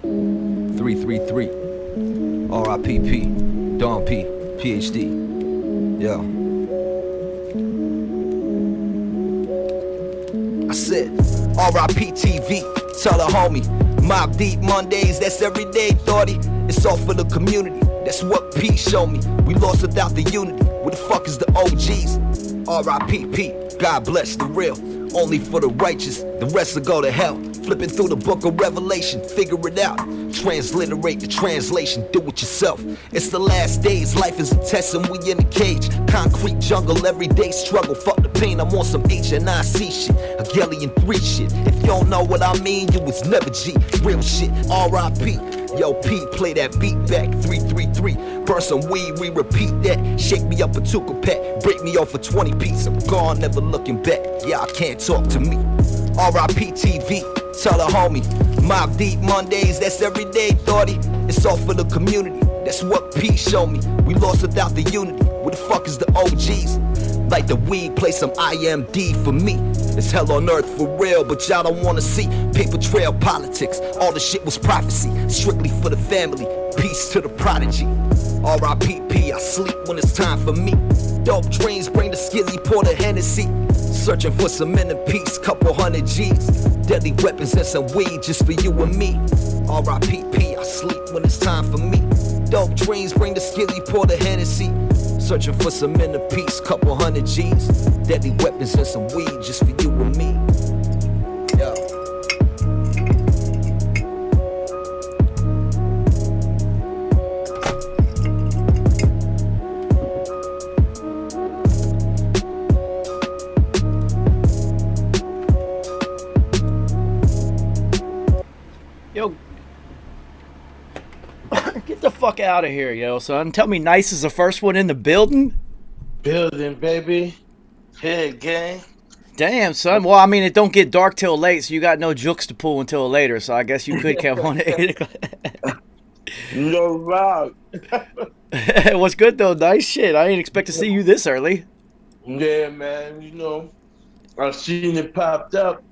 333. R.I.P.P. Don P. PhD. Yo. I said, R.I.P. TV. Tell a homie. Mob Deep Mondays, that's everyday, thoughty. It's all for the community. That's what P showed me. We lost without the unity. Where the fuck is the OGs? R.I.P.P. God bless the real. Only for the righteous. The rest will go to hell. Flipping through the book of Revelation. Figure it out. Transliterate the translation. Do it yourself. It's the last days. Life is a test and we in a cage. Concrete jungle. Everyday struggle. Fuck the pain. I'm on some HNIC shit. Hegelian 3 shit. If you don't know what I mean, you was never G. Real shit. R.I.P. Yo, P, play that beat back, 333. Burn some weed, we repeat that. Shake me up a tuka pack, break me off a 20 piece. I'm gone, never looking back. Y'all can't talk to me. R.I.P. TV, tell a homie. Mob Deep Mondays, that's everyday, thoughty. It's all for the community. That's what P showed me. We lost without the unity. Where the fuck is the OGs? Like the weed, play some IMD for me. It's hell on earth for real, but y'all don't wanna see paper trail politics. All the shit was prophecy, strictly for the family. Peace to the prodigy. R.I.P.P. I sleep when it's time for me. Dope dreams bring the skizzy, pour the Hennessy. Searching for some inner peace, couple hundred G's. Deadly weapons and some weed just for you and me. R.I.P.P. I sleep when it's time for me. Dope dreams bring the skizzy, pour the Hennessy. Searching for some inner peace, couple hundred G's. Deadly weapons and some weed just for you and me. Yo. Yo, get the fuck out of here, yo, son. Tell me Nice is the first one in the building? Building, baby. Yeah, gang. Damn, son. Well, I mean, it don't get dark till late, so you got no jukes to pull until later, so I guess you could come on at 8 o'clock. No rock. What's good, though? Nice shit. I didn't expect to see you this early. Yeah, man. I seen it popped up.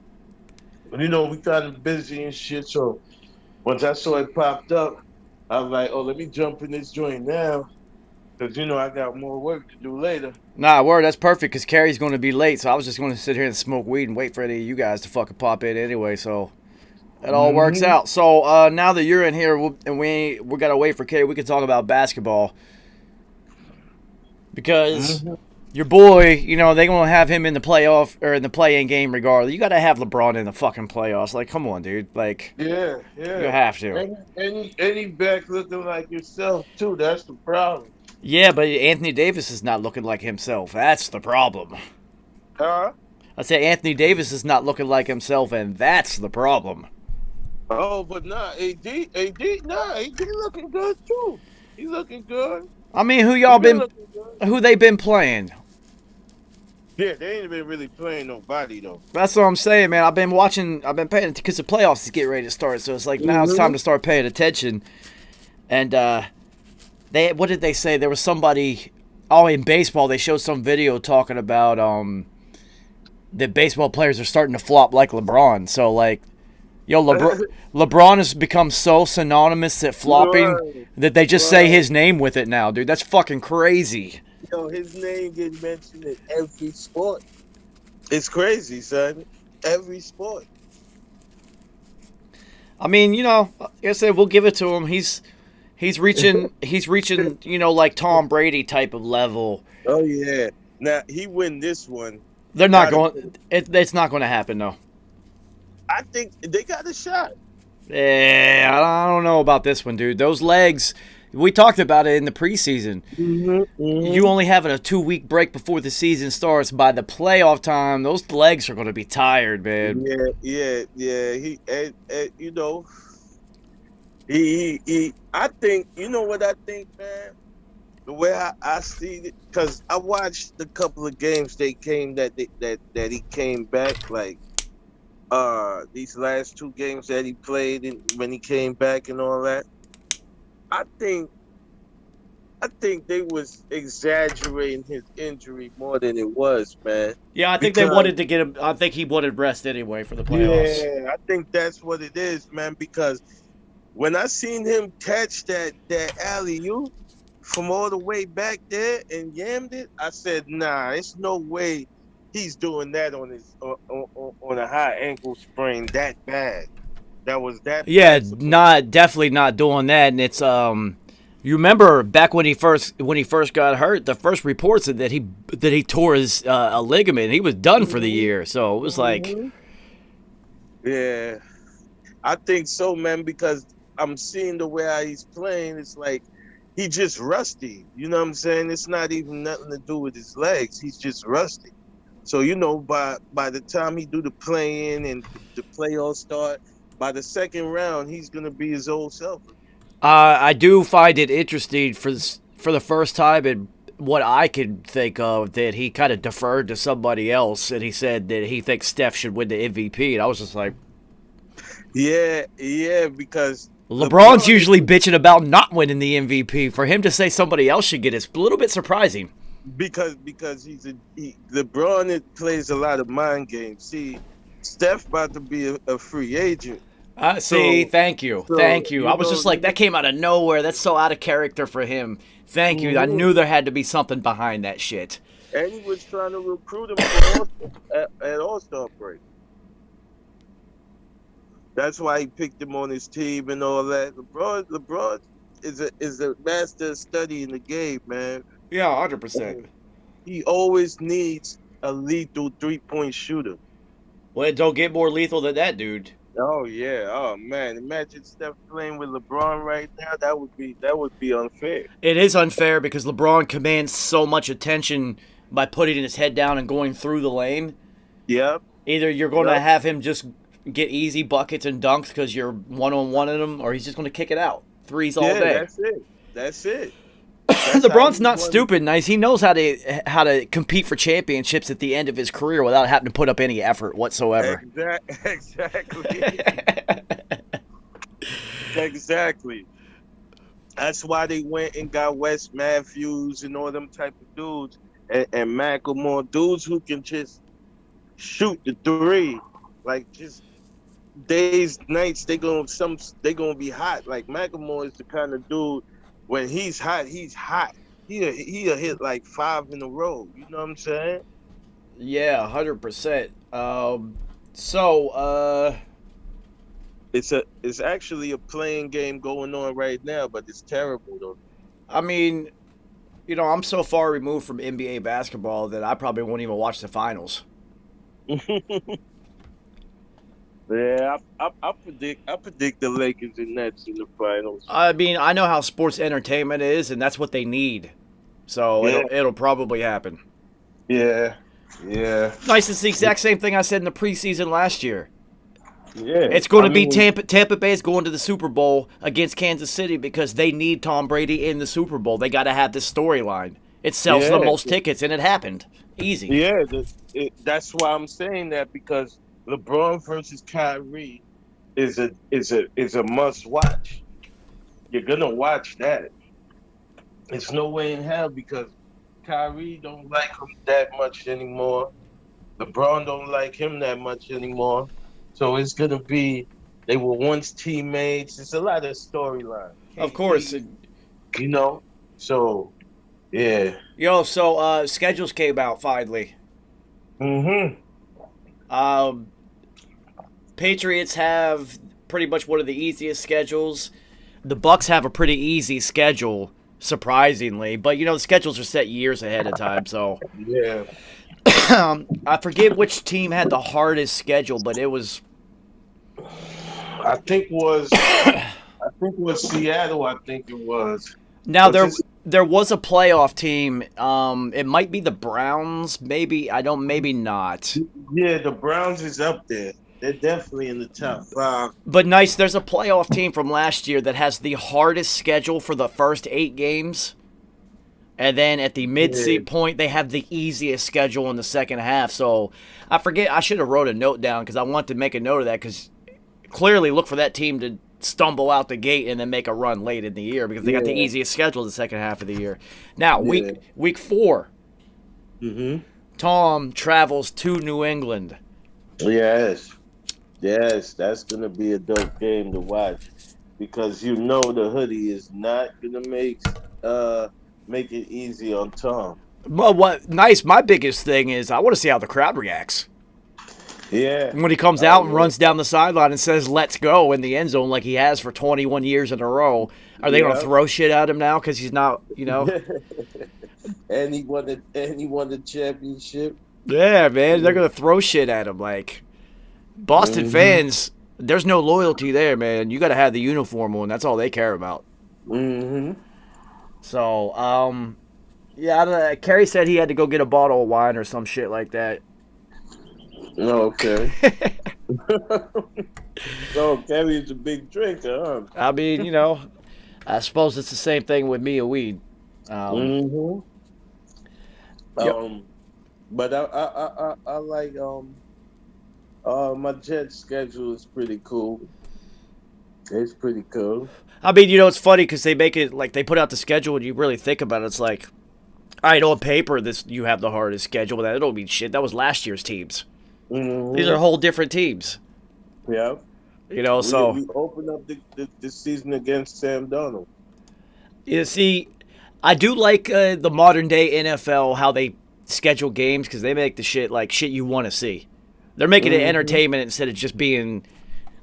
We kind of busy and shit, so once I saw it popped up, I was like, oh, let me jump in this joint now. Because, I got more work to do later. Nah, word, that's perfect, because Carrie's going to be late, so I was just going to sit here and smoke weed and wait for any of you guys to fucking pop in anyway, so it all works out. So now that you're in here, we got to wait for Carrie, we can talk about basketball. Because your boy, they're going to have him in the playoff, or in the play-in game regardless. You got to have LeBron in the fucking playoffs. Like, come on, dude. Like, Yeah. you have to. Any back looking like yourself, too. That's the problem. Yeah, but Anthony Davis is not looking like himself. That's the problem. Huh? I say Anthony Davis is not looking like himself, and that's the problem. Oh, but nah, AD looking good, too. He looking good. I mean, who they been playing? Yeah, they ain't been really playing nobody, though. That's what I'm saying, man. I've been paying, because the playoffs is getting ready to start, so it's like now it's time to start paying attention. And what did they say? There was somebody, in baseball, they showed some video talking about that baseball players are starting to flop like LeBron. So, like, LeBron has become so synonymous at flopping that they just say his name with it now, dude. That's fucking crazy. Yo, his name gets mentioned in every sport. It's crazy, son. Every sport. I mean, like I said, we'll give it to him. He's reaching, like Tom Brady type of level. Oh, yeah. Now, he win this one. They're not going, it's not going to happen, though. I think they got a shot. Yeah, I don't know about this one, dude. Those legs, we talked about it in the preseason. You only having a 2-week break before the season starts. By the playoff time, those legs are going to be tired, man. Yeah. He I think, what I think, man? The way I see it, because I watched a couple of games that he came back, like these last 2 games that he played when he came back and all that. I think they was exaggerating his injury more than it was, man. Yeah, I think they wanted to get him. I think he wanted rest anyway for the playoffs. Yeah, I think that's what it is, man, because when I seen him catch that alley-oop from all the way back there and yammed it, I said, nah, it's no way he's doing that on his on a high ankle sprain that bad. That was that Yeah, bad. definitely not doing that. And it's you remember back when he first got hurt, the first report said that he tore his a ligament. He was done for the year. So it was like, Yeah, I think so, man, because I'm seeing the way how he's playing. It's like he just rusty. You know what I'm saying? It's not even nothing to do with his legs. He's just rusty. So, by the time he do the play-in and the playoffs start, by the second round, he's going to be his old self. I do find it interesting for the first time in what I can think of that he kind of deferred to somebody else, and he said that he thinks Steph should win the MVP, and I was just like, Yeah, because LeBron's usually bitching about not winning the MVP. For him to say somebody else should get it, it's a little bit surprising. because LeBron plays a lot of mind games. See, Steph about to be a free agent. See, thank you. I was just like, know, that came out of nowhere. That's so out of character for him. Thank you. I knew there had to be something behind that shit. And he was trying to recruit him for at All-Star break. That's why he picked him on his team and all that. LeBron is a master of studying the game, man. Yeah, 100%. He always needs a lethal 3-point shooter. Well, it don't get more lethal than that, dude. Oh yeah. Oh man. Imagine Steph playing with LeBron right now. That would be unfair. It is unfair because LeBron commands so much attention by putting his head down and going through the lane. Yep. Either you're going to have him just get easy buckets and dunks because you're one-on-one in him, or he's just going to kick it out. Threes all day. That's it. LeBron's not stupid, nice. He knows how to compete for championships at the end of his career without having to put up any effort whatsoever. Exactly. Exactly. That's why they went and got Wes Matthews and all them type of dudes and Macklemore, dudes who can just shoot the three, like just days, nights. They gonna be hot. Like Macklemore is the kind of dude. When he's hot, he's hot. He'll hit like 5 in a row. You know what I'm saying? Yeah, 100%. It's actually a playing game going on right now, but it's terrible though. I mean, I'm so far removed from NBA basketball that I probably won't even watch the finals. Yeah, I predict the Lakers and Nets in the finals. I mean, I know how sports entertainment is, and that's what they need. So it'll probably happen. Yeah. Nice. It's the exact same thing I said in the preseason last year. Yeah. It's going to be Tampa Bay is going to the Super Bowl against Kansas City because they need Tom Brady in the Super Bowl. They got to have this storyline. It sells the most tickets, and it happened. Easy. Yeah, that's why I'm saying that, because LeBron versus Kyrie is a must watch. You're gonna watch that. It's no way in hell, because Kyrie don't like him that much anymore. LeBron don't like him that much anymore. So it's gonna be, they were once teammates. It's a lot of storyline. Of course. So yeah. Yo, so schedules came out finally. Patriots have pretty much one of the easiest schedules. The Bucks have a pretty easy schedule, surprisingly, but the schedules are set years ahead of time. So yeah, I forget which team had the hardest schedule, but it was. I think it was Seattle. I think it was. Now there was a playoff team. It might be the Browns. Maybe not. Yeah, the Browns is up there. They're definitely in the top 5. But nice, there's a playoff team from last year that has the hardest schedule for the first 8 games. And then at the mid-seat point, they have the easiest schedule in the second half. So I forget, I should have wrote a note down because I want to make a note of that, because clearly look for that team to stumble out the gate and then make a run late in the year, because they got the easiest schedule the second half of the year. Now, week 4, Tom travels to New England. Yes, that's going to be a dope game to watch. because you know the hoodie is not gonna make it easy on Tom. Well, my biggest thing is I want to see how the crowd reacts. Yeah. When he comes out and runs down the sideline and says, "Let's go" in the end zone like he has for 21 years in a row, are they going to throw shit at him now because he's not, and he won the championship. Yeah, man, they're going to throw shit at him. Like, Boston fans, there's no loyalty there, man. You got to have the uniform on. That's all they care about. Mm-hmm. So, yeah, I don't know. Kerry said he had to go get a bottle of wine or some shit like that. Okay. So Kerry's a big drinker, huh? I mean, I suppose it's the same thing with me and weed. But I like my Jets schedule is pretty cool. It's pretty cool. I mean, it's funny because they make it like they put out the schedule and you really think about it. It's like, all right, on paper, you have the hardest schedule, but that don't mean shit. That was last year's teams. Mm-hmm. These are whole different teams. Yeah. So we open up the season against Sam Darnold. You see, I do like the modern day NFL how they schedule games because they make the shit like shit you want to see. They're making it entertainment instead of just being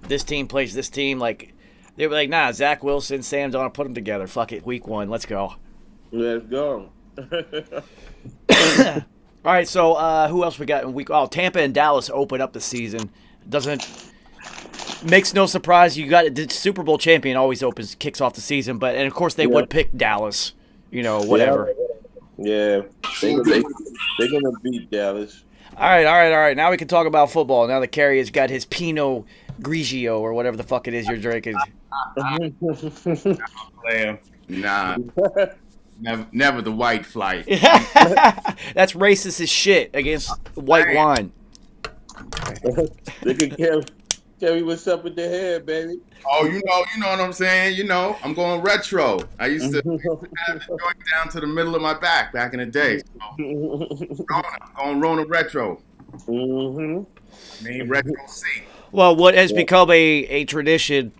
this team plays this team. Like they were like, nah, Zach Wilson, Sam Darnold, put them together. Fuck it, week 1, let's go. Let's go. All right, so who else we got in week? Oh, Tampa and Dallas open up the season. Makes no surprise. You got the Super Bowl champion always kicks off the season, and of course they would pick Dallas. Whatever. Yeah, they're gonna beat Dallas. All right. Now we can talk about football. Now that Kerry has got his Pinot Grigio or whatever the fuck it is you're drinking. Nah. Never the white flight. That's racist as shit against white wine. Look at Kerry, what's up with the hair, baby? Oh, you know what I'm saying? I'm going retro. I used to have the joint down to the middle of my back in the day. So, going Rona retro. Retro C. Well, what has become a tradition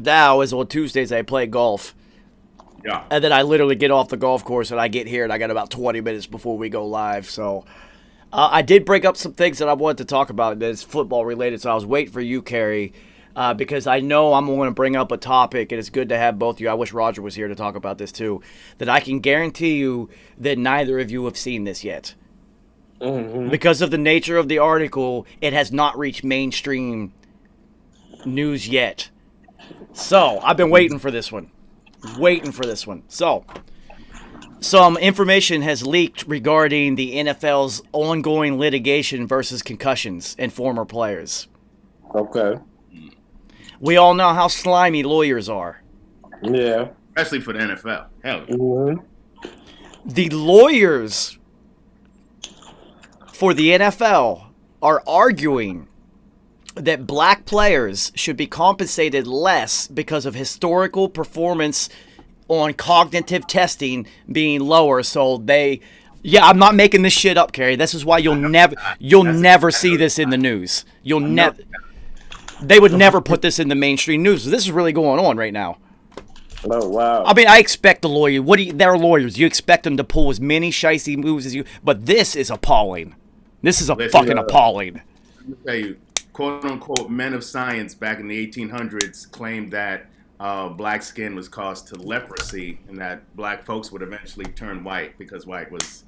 now is on Tuesdays I play golf. Yeah. And then I literally get off the golf course and I get here and I got about 20 minutes before we go live. So I did break up some things that I wanted to talk about that's football related. So I was waiting for you, Kerry, because I know I'm going to bring up a topic and it's good to have both of you. I wish Roger was here to talk about this too. That I can guarantee you that neither of you have seen this yet. Because of the nature of the article, it has not reached mainstream news yet. So I've been waiting for this one. So, some information has leaked regarding the NFL's ongoing litigation versus concussions and former players. Okay. We all know how slimy lawyers are. Yeah. Especially for the NFL. Hell yeah. The lawyers for the NFL are arguing that black players should be compensated less because of historical performance on cognitive testing being lower. So I'm not making this shit up, Kerry. This is why you'll never see this in the news. They would never put this in the mainstream news. This is really going on right now. Oh, wow. I mean, I expect the lawyer. They're lawyers. You expect them to pull as many shicey moves as you. But this is appalling. This is fucking appalling. Let me tell you, quote-unquote men of science back in the 1800s claimed that black skin was caused to leprosy and that black folks would eventually turn white because white was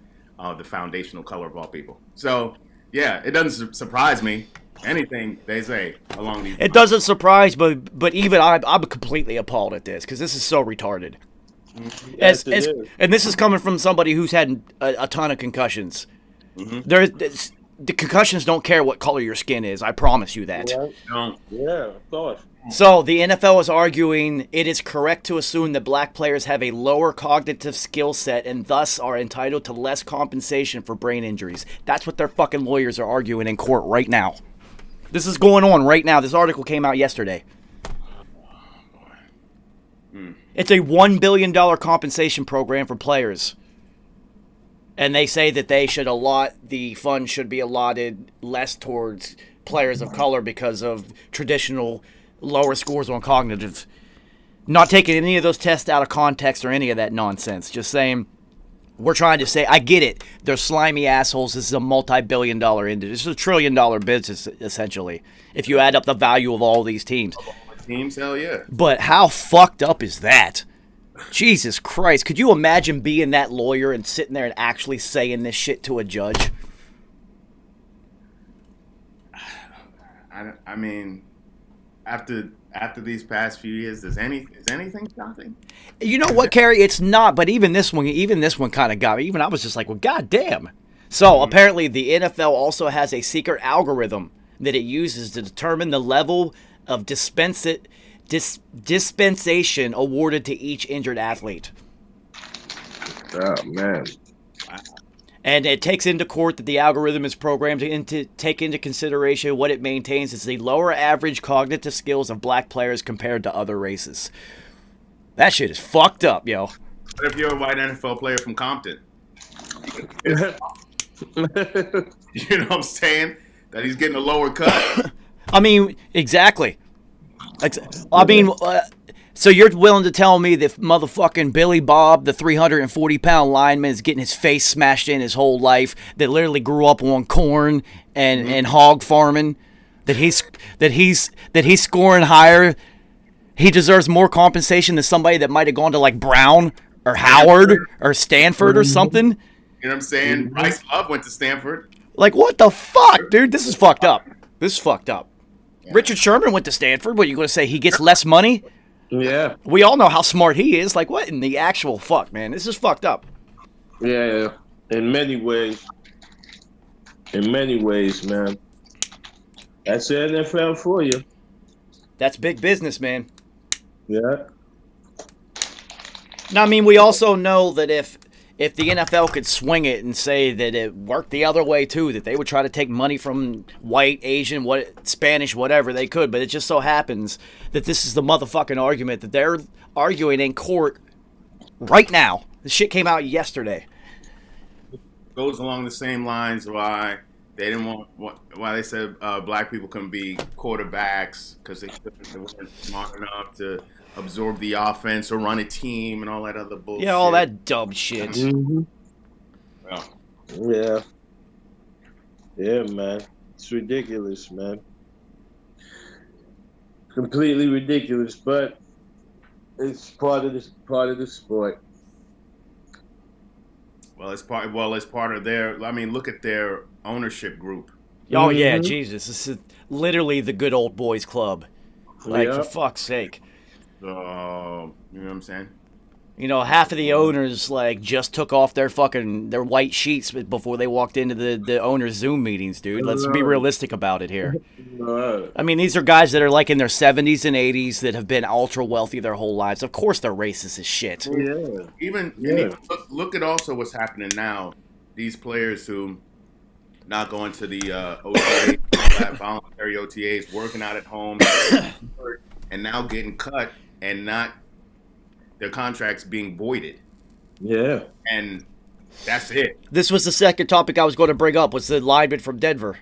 the foundational color of all people. So, yeah, it doesn't surprise me. Anything they say along these lines. It doesn't surprise, but even I'm completely appalled at this because this is so retarded. Yes, And this is coming from somebody who's had a ton of concussions. The concussions don't care what color your skin is. I promise you that. Yeah, of course. So the NFL is arguing it is correct to assume that black players have a lower cognitive skill set and thus are entitled to less compensation for brain injuries. That's what their fucking lawyers are arguing in court right now. This is going on right now. This article came out yesterday. It's a $1 billion compensation program for players. And they say that the funds should be allotted less towards players of color because of traditional lower scores on cognitive. Not taking any of those tests out of context or any of that nonsense. Just saying, we're trying to say, I get it. They're slimy assholes. This is a multi-billion-dollar industry. This is a trillion-dollar business, essentially, if you add up the value of all these teams. Teams, hell yeah. But how fucked up is that? Jesus Christ. Could you imagine being that lawyer and sitting there and actually saying this shit to a judge? I mean, after these past few years, is anything shocking? You know what, Kerry? It's not, but even this one kind of got me. Even I was just like, well, goddamn. So apparently the NFL also has a secret algorithm that it uses to determine the level of dispensation awarded to each injured athlete. Oh, man. And it takes into court that the algorithm is programmed to take into consideration what it maintains is the lower average cognitive skills of black players compared to other races. That shit is fucked up, yo. What if you're a white NFL player from Compton? You know what I'm saying? That he's getting a lower cut. I mean, exactly. I mean, so you're willing to tell me that motherfucking Billy Bob, the 340-pound lineman, is getting his face smashed in his whole life, that literally grew up on corn and hog farming, that he's scoring higher, he deserves more compensation than somebody that might have gone to like Brown or Howard or Stanford or something? You know what I'm saying? Bryce Love went to Stanford. Like, what the fuck, dude? This is fucked up. This is fucked up. Yeah. Richard Sherman went to Stanford. What, you going to say he gets less money? Yeah. We all know how smart he is. Like, what in the actual fuck, man? This is fucked up. Yeah, in many ways. In many ways, man. That's the NFL for you. That's big business, man. Yeah. Now, I mean, we also know that if the NFL could swing it and say that it worked the other way too, that they would try to take money from white, Asian, Spanish, whatever they could, but it just so happens that this is the motherfucking argument that they're arguing in court right now. This shit came out yesterday. Goes along the same lines why they didn't why they said black people couldn't be quarterbacks because they weren't smart enough to absorb the offense or run a team and all that other bullshit. Yeah, all that dumb shit. Mm-hmm. Well, Yeah. Yeah, man. It's ridiculous, man. Completely ridiculous, but it's part of the sport. Well, it's part of their. I mean, look at their ownership group. Oh yeah, Jesus! This is literally the good old boys club. Like, for fuck's sake. You know what I'm saying? You know, half of the owners like just took off their white sheets before they walked into the owners' Zoom meetings, dude. Let's be realistic about it here. I mean, these are guys that are like in their 70s and 80s that have been ultra wealthy their whole lives. Of course, they're racist as shit. Yeah. Even look at also what's happening now. These players who not going to the OTA, voluntary OTAs, working out at home, and now getting cut and not their contracts being voided. Yeah. And that's it. This was the second topic I was going to bring up, was the lineman from Denver.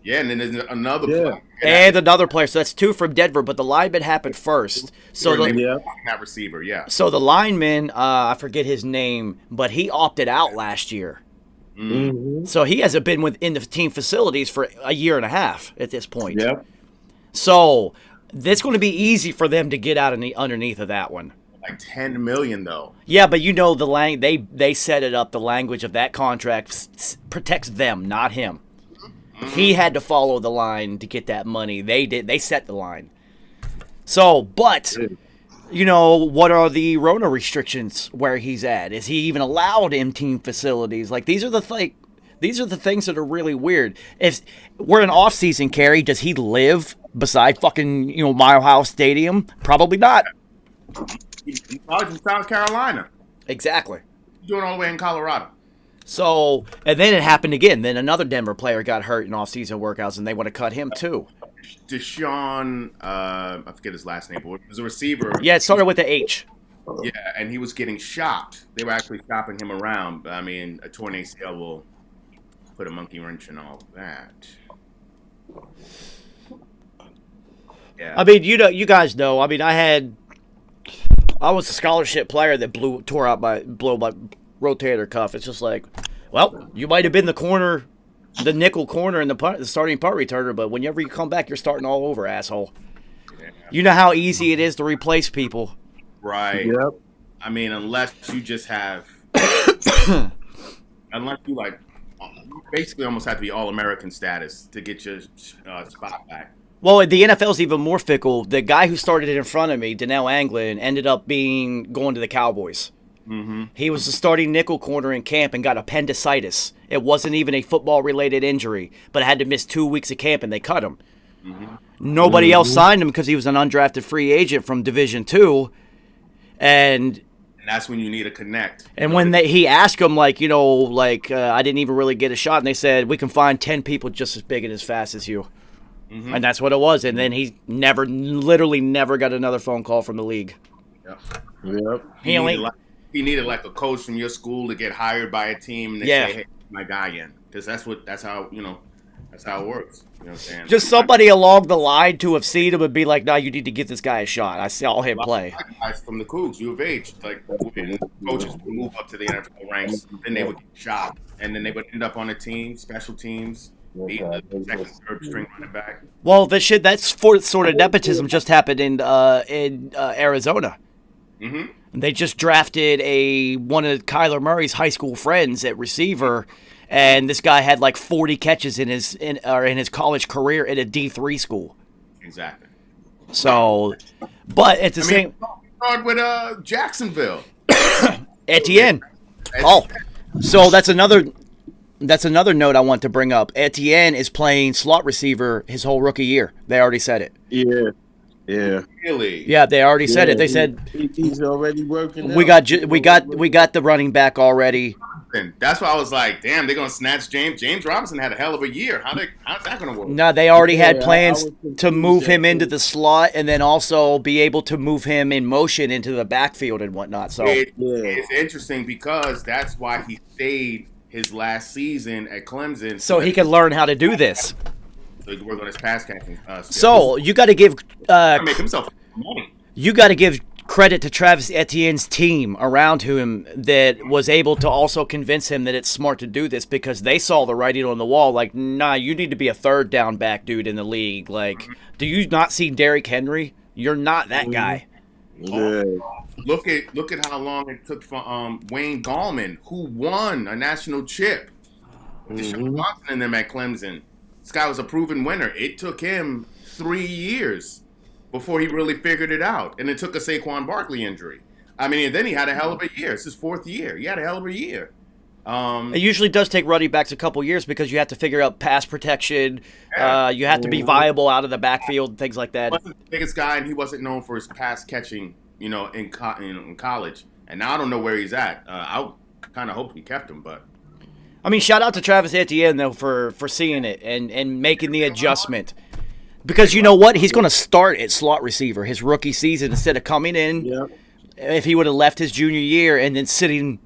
Yeah, and then there's another player. And another player. So that's two from Denver, but the lineman happened first. So that receiver, yeah. So the lineman, I forget his name, but he opted out last year. Mm-hmm. So he hasn't been within the team facilities for a year and a half at this point. Yep. So it's going to be easy for them to get out underneath of that one. Like $10 million though. Yeah, but you know they set it up. The language of that contract protects them, not him. He had to follow the line to get that money. They did. They set the line. So, but you know, what are the Rona restrictions where he's at? Is he even allowed in team facilities? Like these are the things that are really weird. If we're in off season, Kerry, does he live beside fucking Mile House Stadium? Probably not. He's probably from South Carolina. Exactly. He's doing all the way in Colorado. So, and then it happened again. Then another Denver player got hurt in off-season workouts, and they want to cut him too. Deshaun, I forget his last name, but it was a receiver. Yeah, it started with the H. Yeah, and he was getting shopped. They were actually shopping him around. I mean, a torn ACL will put a monkey wrench in all that. Yeah. I mean, you guys know. I mean, I had I was a scholarship player that tore out my rotator cuff. It's just like, well, you might have been the nickel corner and the starting punt returner, but whenever you come back, you're starting all over, asshole. Yeah. You know how easy it is to replace people. Right. Yep. I mean, unless you just have, unless you like, basically almost have to be All-American status to get your spot back. Well, the NFL's even more fickle. The guy who started it in front of me, Donnell Anglin, ended up going to the Cowboys. Mm-hmm. He was the starting nickel corner in camp and got appendicitis. It wasn't even a football-related injury, but had to miss 2 weeks of camp, and they cut him. Mm-hmm. Nobody else signed him because he was an undrafted free agent from Division II. And that's when you need to connect. And when he asked him, I didn't even really get a shot, and they said, we can find 10 people just as big and as fast as you. Mm-hmm. And that's what it was. And then he literally never got another phone call from the league. Yep. He needed like a coach from your school to get hired by a team and they say, hey, my guy in. Because that's how it works. You know what I'm saying? Just somebody along the line to have seen him and be like, nah, you need to give this guy a shot. I saw him play. Guys from the Cougs, U of H, like when coaches would move up to the NFL ranks, then they would get shot. And then they would end up on a team, special teams. Be the second, third string running back. Well, that's sort of nepotism just happened in Arizona. Mm-hmm. They just drafted one of Kyler Murray's high school friends at receiver, and this guy had like 40 catches in his college career at a D3 school. Exactly. So, but at the same, started with Jacksonville. Etienne. Oh, so that's another note I want to bring up. Etienne is playing slot receiver his whole rookie year. They already said it. Yeah. Really? Yeah, they already said it. They said he's already working. We got the running back already. And that's why I was like, damn, they're gonna snatch James. James Robinson had a hell of a year. How's that gonna work? No, they already had plans to move him into the slot and then also be able to move him in motion into the backfield and whatnot. So it's interesting because that's why he stayed his last season at Clemson, so he could learn how to do this. So he could work on his pass catching. So you got to give make himself money. You got to give credit to Travis Etienne's team around him that was able to also convince him that it's smart to do this because they saw the writing on the wall. Like, nah, you need to be a third down back dude in the league. Like, do you not see Derrick Henry? You're not that guy. Yeah. Look at how long it took for Wayne Gallman, who won a national chip. Deshaun Watson and them at Clemson. This guy was a proven winner. It took him 3 years before he really figured it out. And it took a Saquon Barkley injury. I mean, and then he had a hell of a year. It's his 4th year. He had a hell of a year. It usually does take running backs a couple years because you have to figure out pass protection. You have to be viable out of the backfield, things like that. He wasn't the biggest guy, and he wasn't known for his pass catching, in college. And now I don't know where he's at. I kind of hope we kept him, but. I mean, shout out to Travis Etienne, though, for seeing it and making the adjustment. Because you know what? He's going to start at slot receiver his rookie season instead of coming in. Yep. If he would have left his junior year and then sitting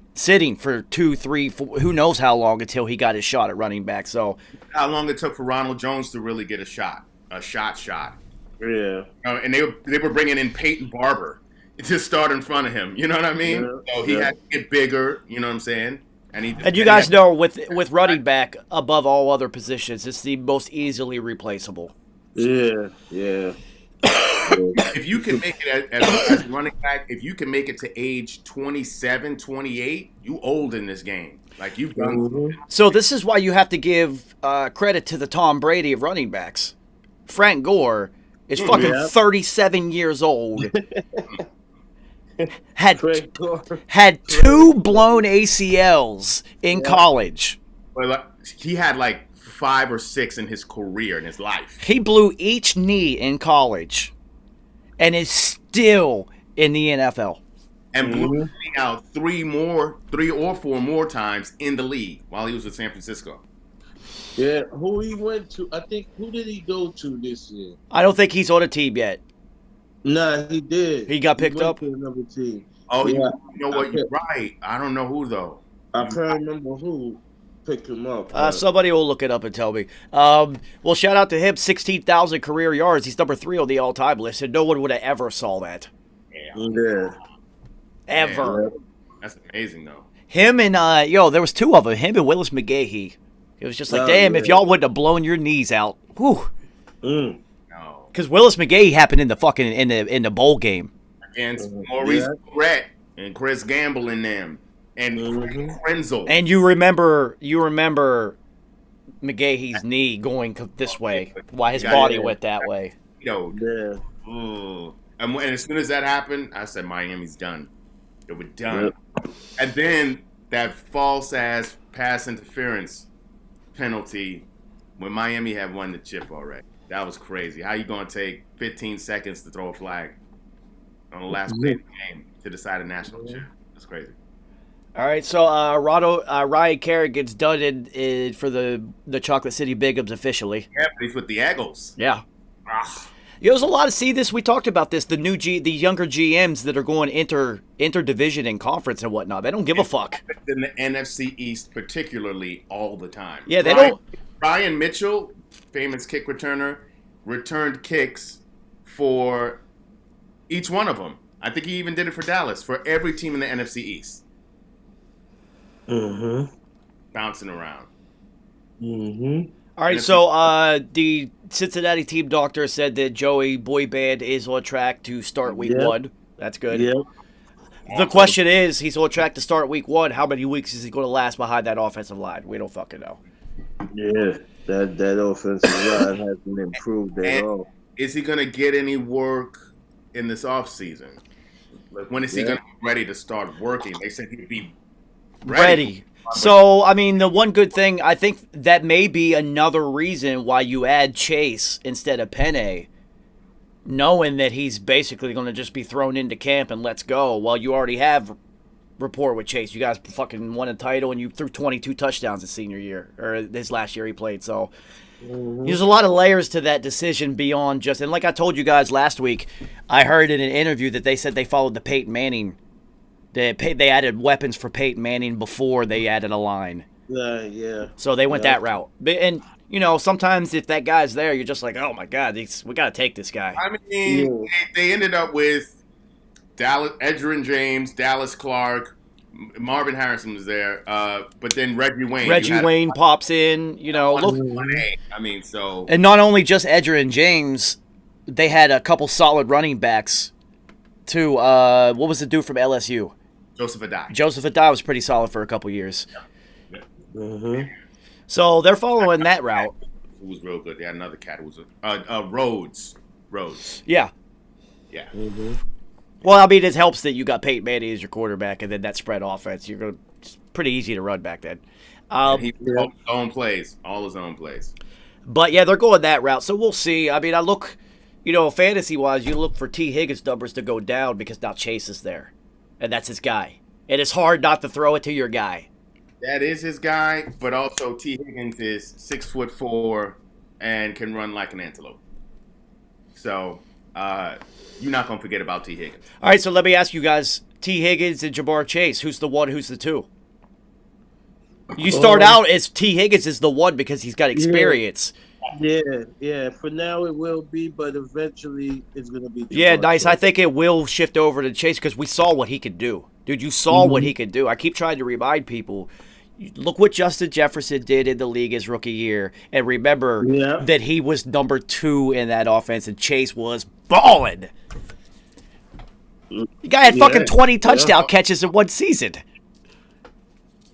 for 2, 3, 4, who knows how long until he got his shot at running back. So how long it took for Ronald Jones to really get a shot. Yeah. And they were bringing in Peyton Barber to start in front of him. You know what I mean? Yeah. So he had to get bigger. You know what I'm saying? And you guys know with running back above all other positions, it's the most easily replaceable. Yeah. If you can make it as a running back, if you can make it to age 27, 28, you old in this game. Like you've done. So this is why you have to give credit to the Tom Brady of running backs. Frank Gore is fucking 37 years old. Had 2 blown ACLs in college. Well, he had like 5 or 6 in his career, in his life. He blew each knee in college and is still in the NFL. And blew his knee out 3 or 4 more times in the league while he was with San Francisco. Yeah, who he went to? I think, who did he go to this year? I don't think he's on a team yet. Nah, he did. He got picked up? To another team. Oh, yeah. You know what? You're right. I don't know who, though. I can't remember who picked him up. Somebody will look it up and tell me. Well, shout out to him. 16,000 career yards. He's number 3 on the all-time list, and no one would have ever saw that. Yeah. ever. Man, that's amazing, though. Him and there was two of them. Him and Willis McGahee. It was just like, Oh, damn, yeah. if y'all wouldn't have blown your knees out, whew. Mm. No. Because Willis McGahee happened in the fucking in the bowl game. Against Maurice Brett and Chris Gamble in them. And Krenzel. And you remember McGahee's knee going this way, while his body went that way. Yo, Yeah. ooh. And as soon as that happened, I said Miami's done. They were done. Yep. And then that false ass pass interference penalty when Miami had won the chip already. That was crazy. How you gonna take 15 seconds to throw a flag on the last play of the game to decide a national chip? That's crazy. All right, so Ryan Carrot gets done for the Chocolate City Big Ups officially. Yeah, but he's with the Eagles. Yeah. Ugh. There's a lot of this. We talked about this. The younger GMs that are going interdivision and conference and whatnot. They don't give a fuck. In the NFC East, particularly, all the time. Yeah, they don't. Brian Mitchell, famous kick returner, returned kicks for each one of them. I think he even did it for Dallas, for every team in the NFC East. Bouncing around. All right, so the Cincinnati team doctor said that Joey Boyband is on track to start week 1. That's good. Yeah. The question is, he's on track to start week 1. How many weeks is he going to last behind that offensive line? We don't fucking know. Yeah, that offensive line hasn't improved at all. Is he going to get any work in this offseason? Like, when is he going to be ready to start working? They said he'd be ready. So, I mean, the one good thing, I think that may be another reason why you add Chase instead of Penny, knowing that he's basically going to just be thrown into camp and let's go. Well, you already have rapport with Chase. You guys fucking won a title and you threw 22 touchdowns his senior year, or his last year he played. So, there's a lot of layers to that decision beyond just, and like I told you guys last week, I heard in an interview that they said they followed the Peyton Manning. They added weapons for Peyton Manning before they added a line. Yeah. So they went that route. And, sometimes if that guy's there, you're just like, oh, my God, we got to take this guy. I mean, they ended up with Edgerrin James, Dallas Clark, Marvin Harrison was there, but then Reggie Wayne. Reggie Wayne pops in, look. I mean, so. And not only just Edgerrin James, they had a couple solid running backs, too. What was the dude from LSU? Joseph Adai. Joseph Adai was pretty solid for a couple years. Yeah. So they're following that route. Who was real good. They had another cat who was Rhodes. Yeah. Yeah. Well, I mean, it helps that you got Peyton Manning as your quarterback, and then that spread offense. It's pretty easy to run back then. He all his own plays. But yeah, they're going that route, so we'll see. I mean, I look, fantasy-wise, you look for T. Higgins numbers to go down because now Chase is there, and that's his guy. And it's hard not to throw it to your guy. That is his guy, but also T. Higgins is 6'4" and can run like an antelope. So you're not gonna forget about T. Higgins. All right, so let me ask you guys: T. Higgins and Jamar Chase, who's the one? Who's the two? You start out as T. Higgins is the one because he's got experience. Yeah. For now it will be, but eventually it's gonna be. Yeah, nice. I think it will shift over to Chase because we saw what he could do, dude. You saw what he could do. I keep trying to remind people. Look what Justin Jefferson did in the league his rookie year, and remember that he was number 2 in that offense, and Chase was balling. The guy had fucking 20 touchdown catches in one season.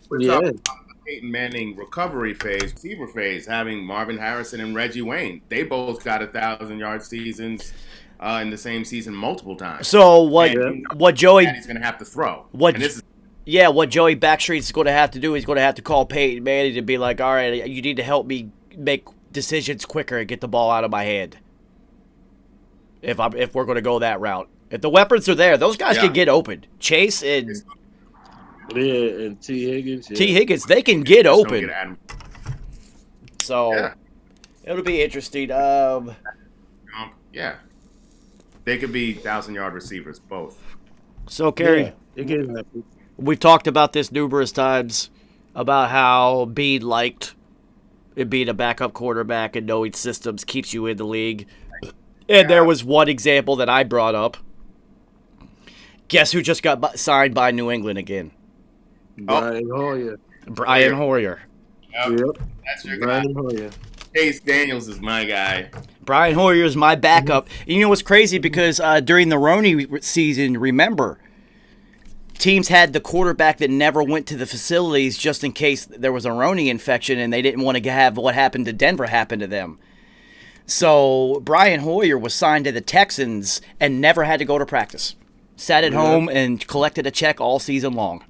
We're talking about the Peyton Manning recovery phase, receiver phase, having Marvin Harrison and Reggie Wayne. They both got 1,000-yard seasons in the same season multiple times. So what Joey he's going to have to throw. What Joey Backstreet is going to have to do is going to have to call Peyton Manning to be like, all right, you need to help me make decisions quicker and get the ball out of my hand. If we're going to go that route, if the weapons are there, those guys can get open. Chase and and T. Higgins. Yeah. T. Higgins, they can get open. So it'll be interesting. Yeah, they could be 1,000-yard receivers, both. So Kerry, we've talked about this numerous times about how being liked and being a backup quarterback and knowing systems keeps you in the league. And there was one example that I brought up. Guess who just got signed by New England again? Brian Hoyer. Brian Hoyer. Yep. Yep. That's your guy. Brian Hoyer. Chase Daniels is my guy. Brian Hoyer is my backup. You know what's crazy? Because during the Roney season, remember, teams had the quarterback that never went to the facilities just in case there was a Roney infection and they didn't want to have what happened to Denver happen to them. So Brian Hoyer was signed to the Texans and never had to go to practice. Sat at home and collected a check all season long.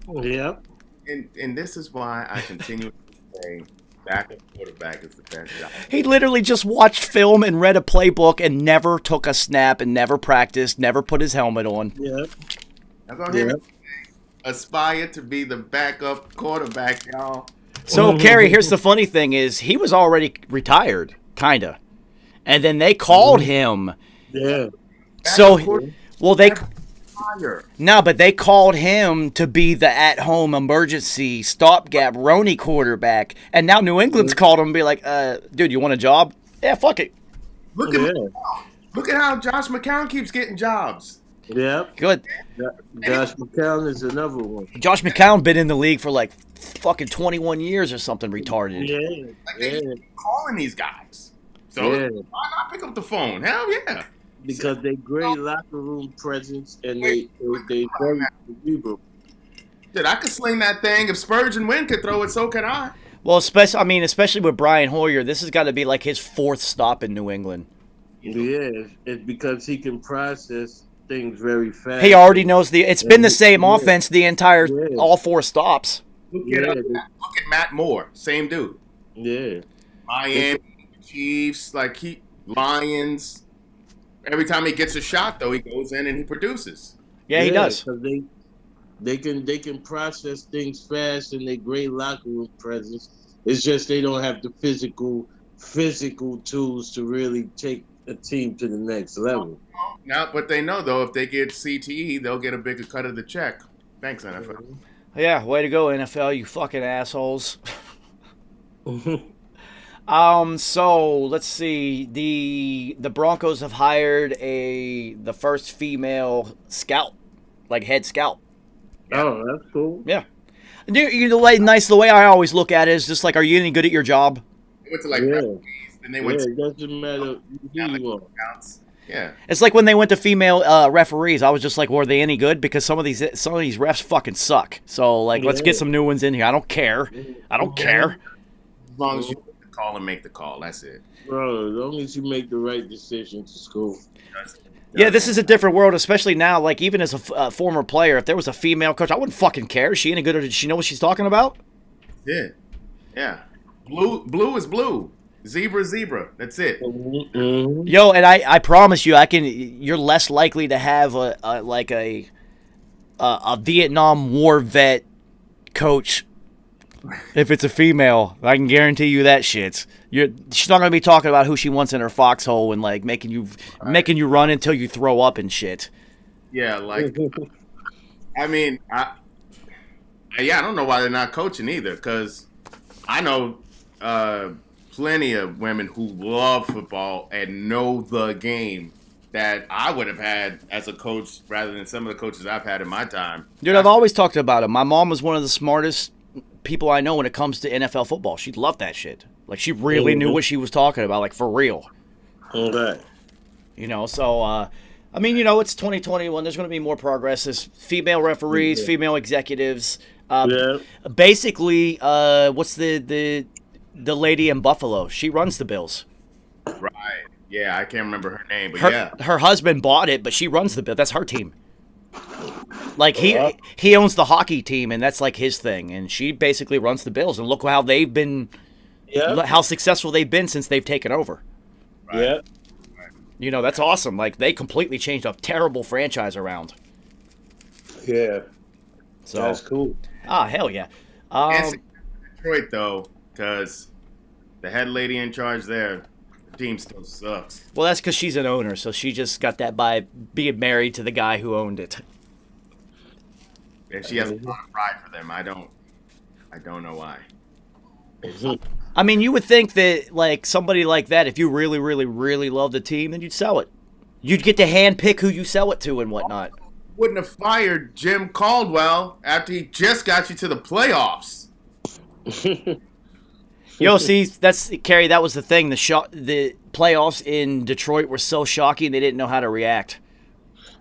Yep. And this is why I continue to say backup quarterback is the best job. He literally just watched film and read a playbook and never took a snap and never practiced, never put his helmet on. Yep. Now go ahead and aspire to be the backup quarterback, y'all. So, Kerry, here's the funny thing is he was already retired, kind of. And then they called him. Yeah. So, well, they... Fire. No, but they called him to be the at-home emergency stopgap Roney quarterback. And now New England's called him and be like, dude, you want a job? Yeah, fuck it. Look at how Josh McCown keeps getting jobs. Yep. Good. Josh McCown is another one. Josh McCown been in the league for like fucking 21 years or something retarded. Yeah. Like they keep calling these guys. So why not pick up the phone? Hell yeah. Because they great locker room presence and they very cerebral. Dude, I could sling that thing. If Spurgeon Wynn could throw it, so can I. Well, especially with Brian Hoyer, this has got to be like his fourth stop in New England. Yeah, it's because he can process things very fast. He already knows it's been the same offense the entire all four stops. Look at Matt Moore, same dude. Yeah. Miami, Chiefs, Lions. Every time he gets a shot, though, he goes in and he produces. Yeah, he does. They can process things fast and they great locker room presence. It's just they don't have the physical tools to really take a team to the next level. Now, but they know though, if they get CTE, they'll get a bigger cut of the check. Thanks, NFL. Yeah, way to go, NFL, you fucking assholes. So let's see. The Broncos have hired the first female scout, like head scout. Oh, that's cool. Yeah. The way I always look at it is just like, are you any good at your job? They went to referees, and they went it doesn't matter who you are. Yeah. It's like when they went to female referees. I was just like, were they any good? Because some of these refs fucking suck. So let's get some new ones in here. I don't care. I don't care. As long as you make the call and make the call, that's it. Bro, as long as you make the right decision to school. Yeah, this is a different world, especially now. Like, even as a former player, if there was a female coach, I wouldn't fucking care. Is she any good, or does she know what she's talking about? Yeah. Blue is blue. Zebra is zebra. That's it. Mm-hmm. Yo, and I promise you, you're less likely to have a Vietnam War vet coach if it's a female. I can guarantee you that shit. She's not gonna be talking about who she wants in her foxhole and like making you run until you throw up and shit. Yeah, I mean, I don't know why they're not coaching either, because I know plenty of women who love football and know the game that I would have had as a coach rather than some of the coaches I've had in my time. Dude, I've always talked about it. My mom was one of the smartest people I know when it comes to NFL football. She loved that shit. Like, she really knew what she was talking about, like, for real. Okay. So, I mean, it's 2021. There's going to be more progress. There's female referees, female executives. Basically, what's the lady in Buffalo? She runs the Bills. Right. Yeah, I can't remember her name, but her husband bought it, but she runs the Bills. That's her team. Like, he owns the hockey team, and that's like his thing. And she basically runs the Bills. And look how they've been, how successful they've been since they've taken over. Right. Yeah. That's awesome. Like, they completely changed a terrible franchise around. Yeah. So that's cool. Ah, hell yeah. Detroit, though, because the head lady in charge there, the team still sucks. Well, that's because she's an owner, so she just got that by being married to the guy who owned it. And she has a lot of pride for them. I don't know why. I mean, you would think that, like, somebody like that, if you really, really, really love the team, then you'd sell it. You'd get to hand pick who you sell it to and whatnot. wouldn't have fired Jim Caldwell after he just got you to the playoffs. Yo, see, that's Kerry. That was the thing. The playoffs in Detroit were so shocking they didn't know how to react.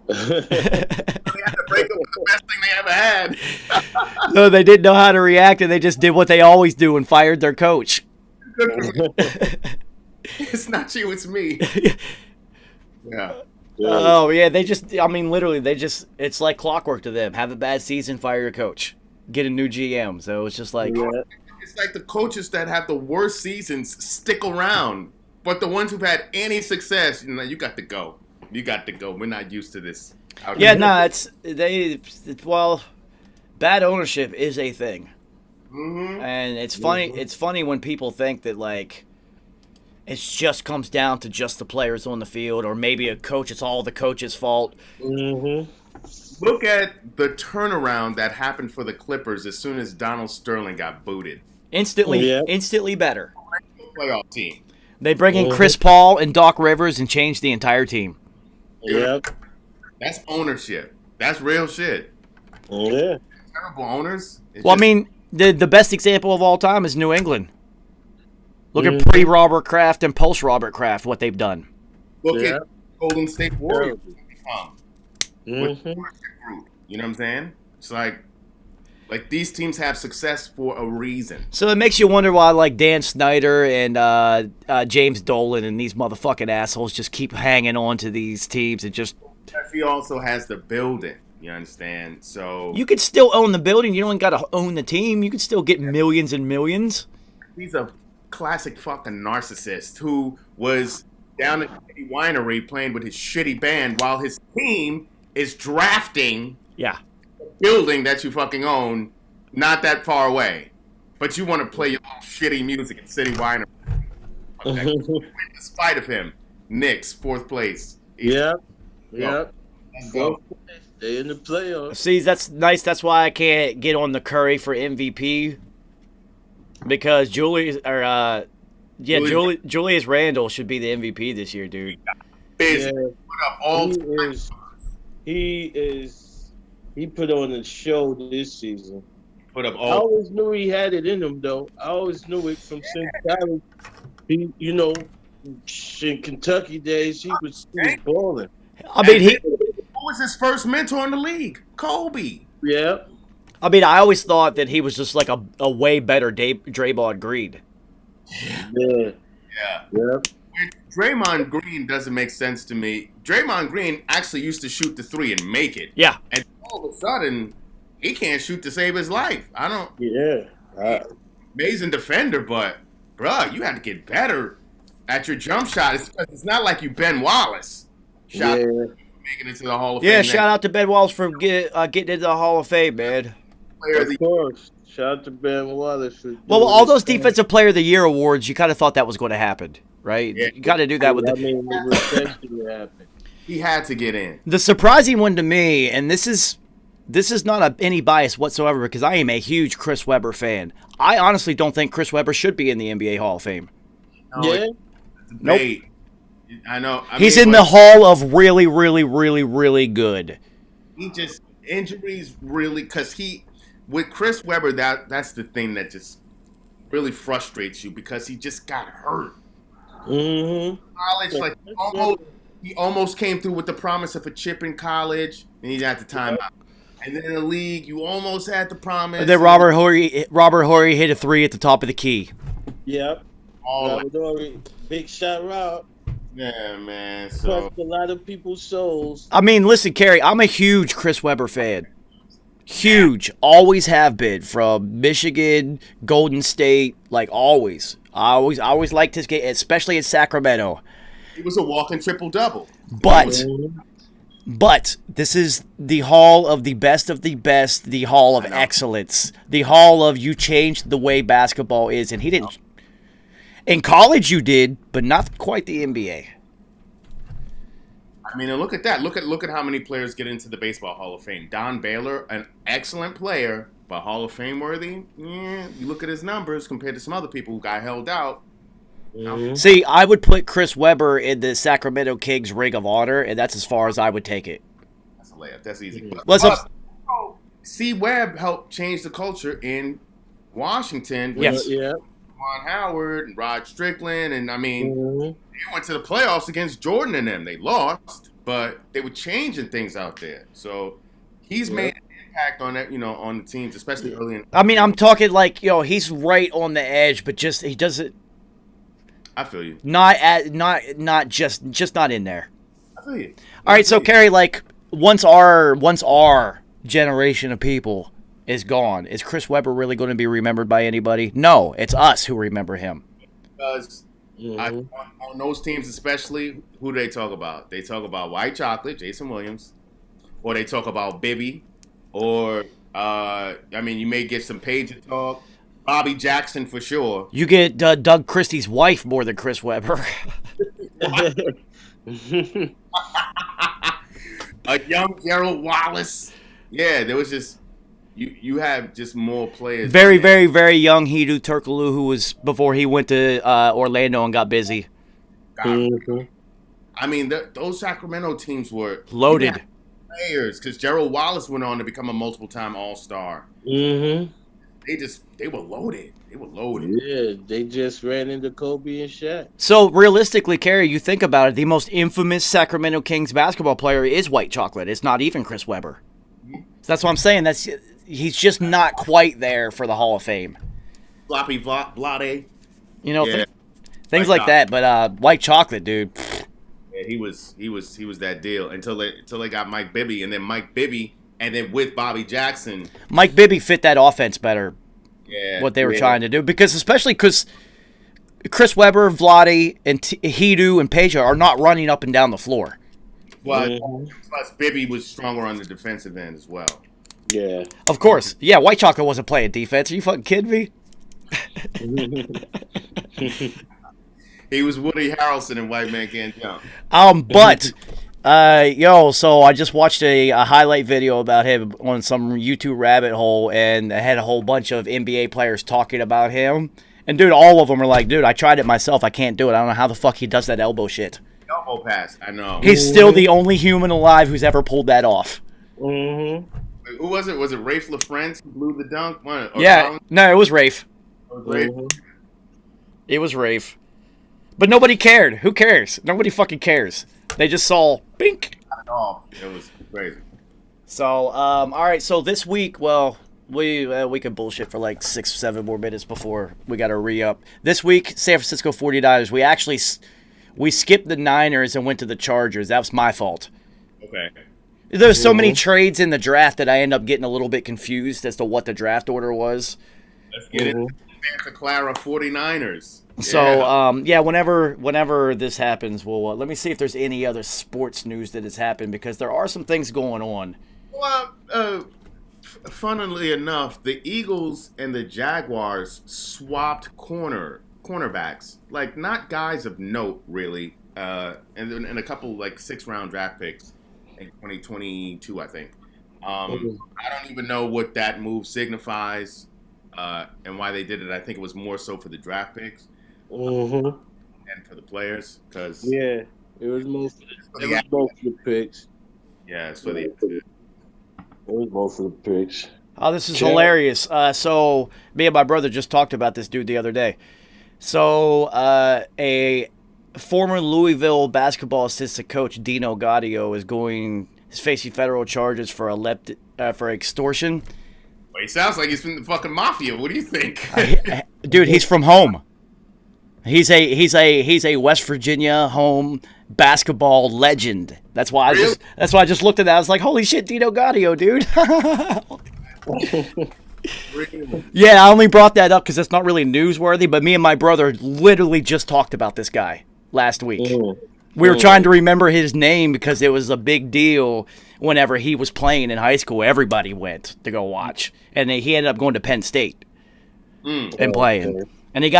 They had to break up with the best thing they ever had. No, they didn't know how to react, and they just did what they always do and fired their coach. Good for me. It's not you, it's me. Yeah. Oh yeah, literally, it's like clockwork to them. Have a bad season, fire your coach, get a new GM. So it's just like, It's like the coaches that have the worst seasons stick around, but the ones who've had any success, you got to go. You got to go. We're not used to this. yeah, no, bad ownership is a thing, and it's funny. It's funny when people think that like it just comes down to just the players on the field, or maybe a coach. It's all the coach's fault. Look at the turnaround that happened for the Clippers as soon as Donald Sterling got booted. Instantly better. Playoff team. They bring in Chris Paul and Doc Rivers and change the entire team. Yep. That's ownership. That's real shit. Yeah. Terrible owners. I mean, the best example of all time is New England. Look at pre-Robert Kraft and post-Robert Kraft, what they've done. Look at Golden State Warriors. With the ownership group. You know what I'm saying? It's like these teams have success for a reason. So it makes you wonder why, like, Dan Snyder and James Dolan and these motherfucking assholes just keep hanging on to these teams and just... He also has the building. You understand? So you could still own the building. You don't got to own the team. You could still get millions and millions. He's a classic fucking narcissist who was down at the winery playing with his shitty band while his team is drafting the building that you fucking own not that far away. But you want to play your shitty music at City Winery. Okay. In spite of him, Knicks, 4th place. Yep. Let's go. They in the playoffs. See, that's nice. That's why I can't get on the Curry for MVP because Julius Randle should be the MVP this year, dude. Busy. Put up all he put on a show this season. Put up I all. always knew he had it in him, though. I always knew it from since college. He, in Kentucky days, he was balling. I mean, Who was his first mentor in the league? Kobe. Yeah. I always thought that he was just like a way better Draymond Green. Yeah. Yep. Draymond Green doesn't make sense to me. Draymond Green actually used to shoot the 3 and make it. Yeah. And all of a sudden, he can't shoot to save his life. Amazing defender, but, bruh, you had to get better at your jump shot. It's not like you Ben Wallace. Making it to the Hall of Fame. Yeah, shout out to Ben Wallace for getting into the Hall of Fame, man. Of course. Shout out to Ben Wallace. Well, all those Defensive Player of the Year awards, you kind of thought that was going to happen, right? Yeah. You got to do that with He had to get in. The surprising one to me, and this is not any bias whatsoever because I am a huge Chris Webber fan. I honestly don't think Chris Webber should be in the NBA Hall of Fame. No, Nope. I know. He's in the Hall of really, really, really, really good. He just injuries really because with Chris Webber that's the thing that just really frustrates you because he just got hurt. College, he almost came through with the promise of a chip in college, and he had the timeout. And then in the league, you almost had the promise. And then Robert Horry hit a 3 at the top of the key. Yep. Big shot Rob. Yeah, man. So Crushed a lot of people's souls. I mean, listen, Kerry, I'm a huge Chris Webber fan. Huge. Always have been. From Michigan, Golden State, like always. I always liked his game, especially in Sacramento. he was a walking triple-double. But this is the hall of the best, the hall of excellence, the hall of you changed the way basketball is, and he didn't. In college you did, but not quite the NBA. I mean, and look at that. Look at how many players get into the Baseball Hall of Fame. Don Baylor, an excellent player, but Hall of Fame worthy. Yeah, you look at his numbers compared to some other people who got held out. Mm-hmm. See, I would put Chris Webber in the Sacramento Kings Ring of Honor, and that's as far as I would take it. That's a player. That's easy. What's up? C. Webb helped change the culture in Washington. With Yes. Yeah. Juan Howard and Rod Strickland, and I mean, Mhm. they went to the playoffs against Jordan and them. They lost, but they were changing things out there. So he's made an impact on that, on the teams, especially early in. I mean, I'm talking like, he's right on the edge, but just he does it I feel you. not just not in there. I feel you. All right, so Kerry, like once our generation of people is gone, is Chris Webber really going to be remembered by anybody? No, it's us who remember him. Because on those teams especially, who do they talk about? They talk about White Chocolate, Jason Williams, or they talk about Bibby, or you may get some Pager talk, Bobby Jackson for sure. You get Doug Christie's wife more than Chris Webber. A young Gerald Wallace. Yeah, there was just you have just more players. Very, very, very young Hedo Turkoglu, who was before he went to Orlando and got busy. Mhm. I mean, those Sacramento teams were Loaded. Players, because Gerald Wallace went on to become a multiple-time All-Star. Mhm. They were loaded. They were loaded. Yeah, they just ran into Kobe and Shaq. So realistically, Kerry, you think about it, the most infamous Sacramento Kings basketball player is White Chocolate. It's not even Chris Webber. So that's what I'm saying. He's just not quite there for the Hall of Fame. Floppy Vlade. Things White like that. But White Chocolate, dude. Yeah, he was that deal until they got Mike Bibby, and then Mike Bibby, and then with Bobby Jackson. Mike Bibby fit that offense better. Yeah, What they were trying to do, because Chris Webber, Vlade, and Hedo and Peja are not running up and down the floor. Well, plus Bibby was stronger on the defensive end as well. Yeah. Of course. Yeah, White Chocolate wasn't playing defense. Are you fucking kidding me? He was Woody Harrelson in White Man Can't Jump. So I just watched a highlight video about him on some YouTube rabbit hole, and it had a whole bunch of NBA players talking about him. And, dude, all of them are like, dude, I tried it myself. I can't do it. I don't know how the fuck he does that elbow shit. Elbow pass, I know. He's still the only human alive who's ever pulled that off. Mhm. Who was it? Was it Rafe LaFrance who blew the dunk? No, it was Rafe. Rafe. It was Rafe. But nobody cared. Who cares? Nobody fucking cares. They just saw bink. Oh, it was crazy. So, all right. So this week, well, we could bullshit for like 6-7 more minutes before we got to re-up. This week, San Francisco 49ers. We skipped the Niners and went to the Chargers. That was my fault. Okay. There's so many trades in the draft that I end up getting a little bit confused as to what the draft order was. Let's get it. Santa Clara 49ers. So, whenever this happens, we'll let me see if there's any other sports news that has happened, because there are some things going on. Well, funnily enough, the Eagles and the Jaguars swapped cornerbacks. Like, not guys of note, really. And a couple, like, 6-round draft picks in 2022, I think. I don't even know what that move signifies and why they did it. I think it was more so for the draft picks and for the players. Yeah, it was both of the picks. Yeah, it's for the... It was both of the picks. Oh, this is hilarious. So me and my brother just talked about this dude the other day. So a former Louisville basketball assistant coach, Dino Gaudio, is facing federal charges for for extortion. Well, he sounds like he's from the fucking mafia. What do you think? Dude, he's from home. He's a West Virginia home basketball legend. That's why I just looked at that. I was like, holy shit, Dino Gaudio, dude. Yeah, I only brought that up because it's not really newsworthy, but me and my brother literally just talked about this guy last week. We were trying to remember his name because it was a big deal whenever he was playing in high school. Everybody went to go watch. And he ended up going to Penn State and playing. Okay. And he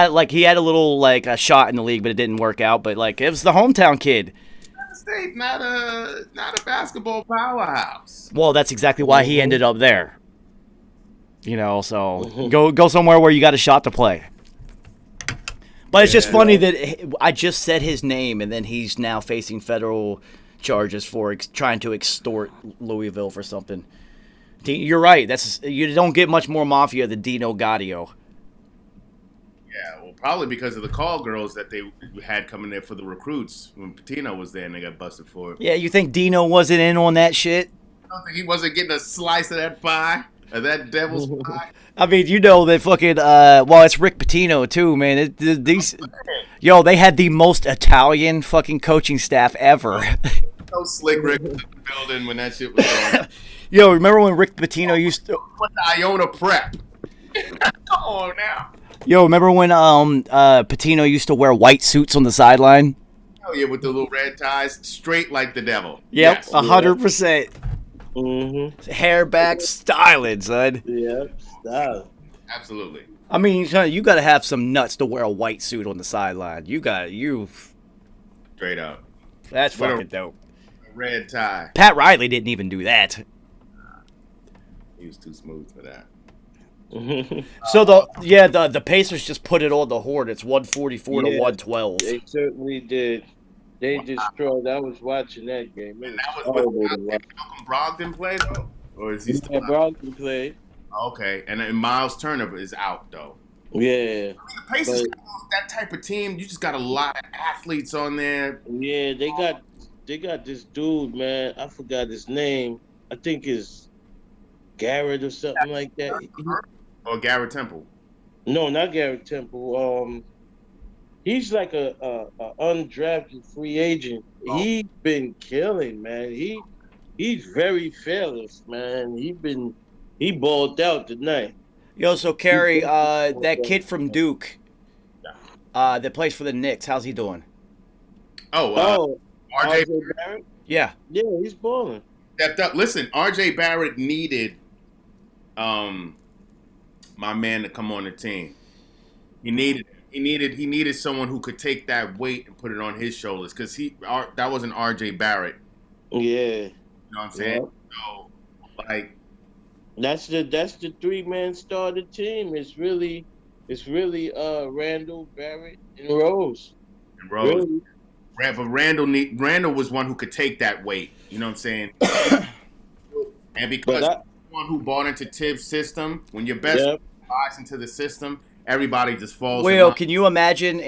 had a little a shot in the league, but it didn't work out. But it was the hometown kid. Penn State, not a basketball powerhouse. Well, that's exactly why he ended up there. So go somewhere where you got a shot to play. But it's just funny that I just said his name, and then he's now facing federal charges for trying to extort Louisville for something. You're right. You don't get much more mafia than Dino Gaudio. Yeah, well, probably because of the call girls that they had coming there for the recruits when Patino was there and they got busted for it. Yeah, you think Dino wasn't in on that shit? I don't think he wasn't getting a slice of that pie, or that devil's pie. I mean, you know that fucking well, it's Rick Pitino too, man. They had the most Italian fucking coaching staff ever. So Slick Rick was in the building when that shit was going. Yo, remember when Rick Pitino used to? What the Iona prep? Come on now. Yo, remember when Pitino used to wear white suits on the sideline? Oh yeah, with the little red ties, straight like the devil. Yep, Yes. 100%. Mm-hmm. Hair back, styling, son. Yep. Style. Absolutely. I mean, son, you got to have some nuts to wear a white suit on the sideline. Straight up. That's What a- fucking dope. A red tie. Pat Riley didn't even do that. He was too smooth for that. So the Pacers just put it on the Hornets, 144 to Yeah. 112. They certainly did. They destroyed. I was watching that game. It And that was horrible what to watch. Malcolm Brogdon play though, or is he still? Yeah, Brogdon played. Okay, and then Miles Turner is out though. Yeah, The Pacers, But- that type of team, you just got a lot of athletes on there. yeah. They got this dude, man. I forgot his name. I think it's Garrett or something like that. Or Garrett Temple. No, not Garrett Temple. He's like a undrafted free agent. Oh. He's been killing, man. He's very fearless, man. He balled out tonight. Yo, so Kerry, that kid from Duke, that plays for the Knicks, how's he doing? Oh, RJ RJ Barrett? Yeah. Yeah, he's balling. stepped up. Listen, RJ Barrett needed my man to come on the team. He needed someone who could take that weight and put it on his shoulders because that wasn't RJ Barrett. Yeah. You know what I'm saying? So like That's the 3-man starter team. It's really Randall, Barrett, and Rose. and Rose. Really. But Randall was one who could take that weight. You know what I'm saying? And because But one who bought into Tibbs' system, when your best Yep. buys into the system, everybody just falls. in Will, line. can you imagine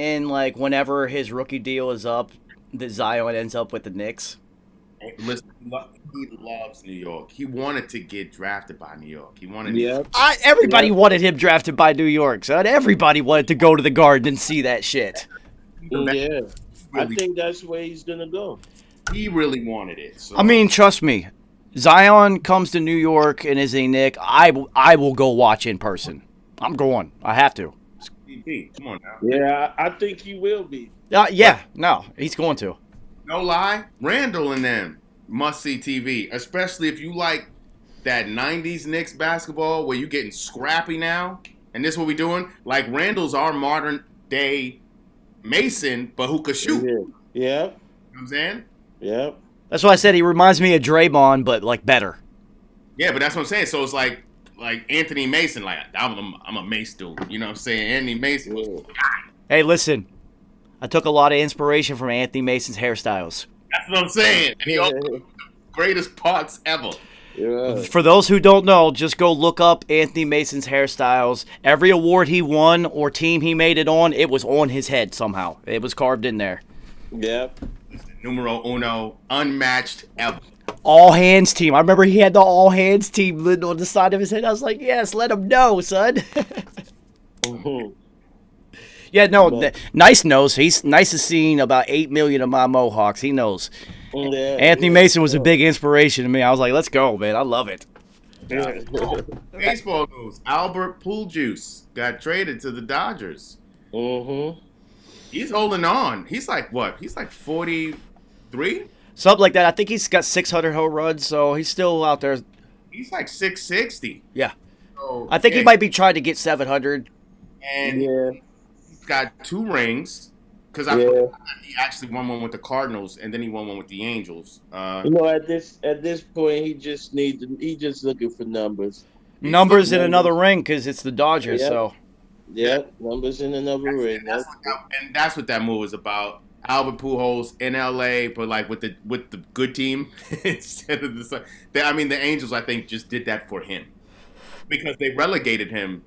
whenever his rookie deal is up, that Zion ends up with the Knicks? Listen, he loves New York. He wanted to get drafted by New York. He wanted. Yep. Everybody Yeah. wanted him drafted by New York, son. Everybody wanted to go to the Garden and see that shit. Yeah. I Really, think that's where he's gonna go. he really wanted it. So, I mean, trust me, Zion comes to New York and is a Knick, I will go watch in person. I'm going. I have to. CP, come on now. Yeah, I think he will be. No, he's going to. No lie, Randall and them must see TV, especially if you like that '90s Knicks basketball where you getting scrappy now. And this what we doing? Like Randall's our modern day Mason, but who could shoot. You know Yeah. what I'm saying? Yep. That's why I said he reminds me of Draymond, but better. Yeah, but that's what I'm saying. So it's like Anthony Mason, like I'm a Mace dude. You know what I'm saying? Anthony Mason was the guy. Hey, listen, I took a lot of inspiration from Anthony Mason's hairstyles. That's what I'm saying. And he also the greatest parts ever. Yeah. For those who don't know, just go look up Anthony Mason's hairstyles. Every award he won or team he made it on, it was on his head somehow. It was carved in there. Yep. Numero uno, unmatched ever. All hands team. I remember he had the all hands team written on the side of his head. I was like, yes, let him know, son. Mhm. Yeah, no, nice knows. He's nice as seeing about 8 million of my Mohawks. He knows. Yeah. Anthony Mason was a big inspiration to me. I was like, let's go, man. I love it. Yeah. Baseball news: Albert Pujols got traded to the Dodgers. Mhm. He's holding on. He's like what? He's like 43. Something like that. I think he's got 600 home runs, so he's still out there. He's like 660. Yeah. So, I think he might be trying to get 700. And Yeah. he's got 2 rings. Because Yeah. he actually won one with the Cardinals, and then he won one with the Angels. You know, at this point, he just looking for numbers. Numbers in another ring because it's the Dodgers, Yeah. so. Yep, numbers in another ring. And that's what that move is about. Albert Pujols in LA, but like with the good team instead of the. I mean, the Angels, I think, just did that for him because they relegated him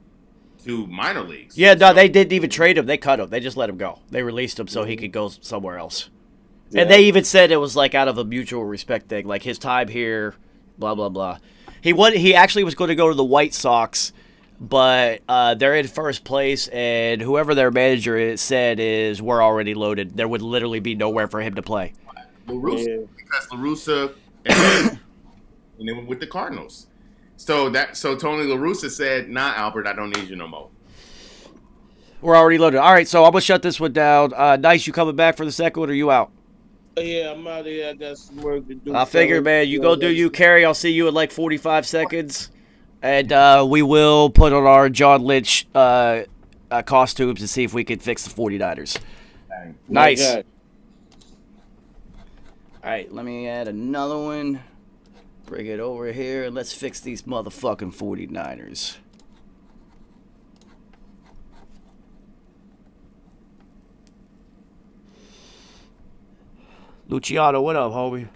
to minor leagues. Yeah, no, they didn't even trade him. They cut him. They just let him go. They released him so he could go somewhere else. Yeah. And they even said it was like out of a mutual respect thing, like his time here, blah blah blah. He actually was going to go to the White Sox, but they're in first place, and whoever their manager said is we're already loaded. There would literally be nowhere for him to play. Because La Russa and they went with the Cardinals. So Tony La Russa said, "Nah, Albert, I don't need you no more." We're already loaded. All right, so I'm gonna shut this one down. Nice, you coming back for the second one, or you out? Yeah, I'm out of here. I got some work to do. I figure, man, you go do you, Kerry. I'll see you in like 45 seconds. And we will put on our John Lynch costumes to see if we can fix the 49ers. Nice. All right, let me add another one. Bring it over here, and let's fix these motherfucking 49ers. Luciano, what up, homie?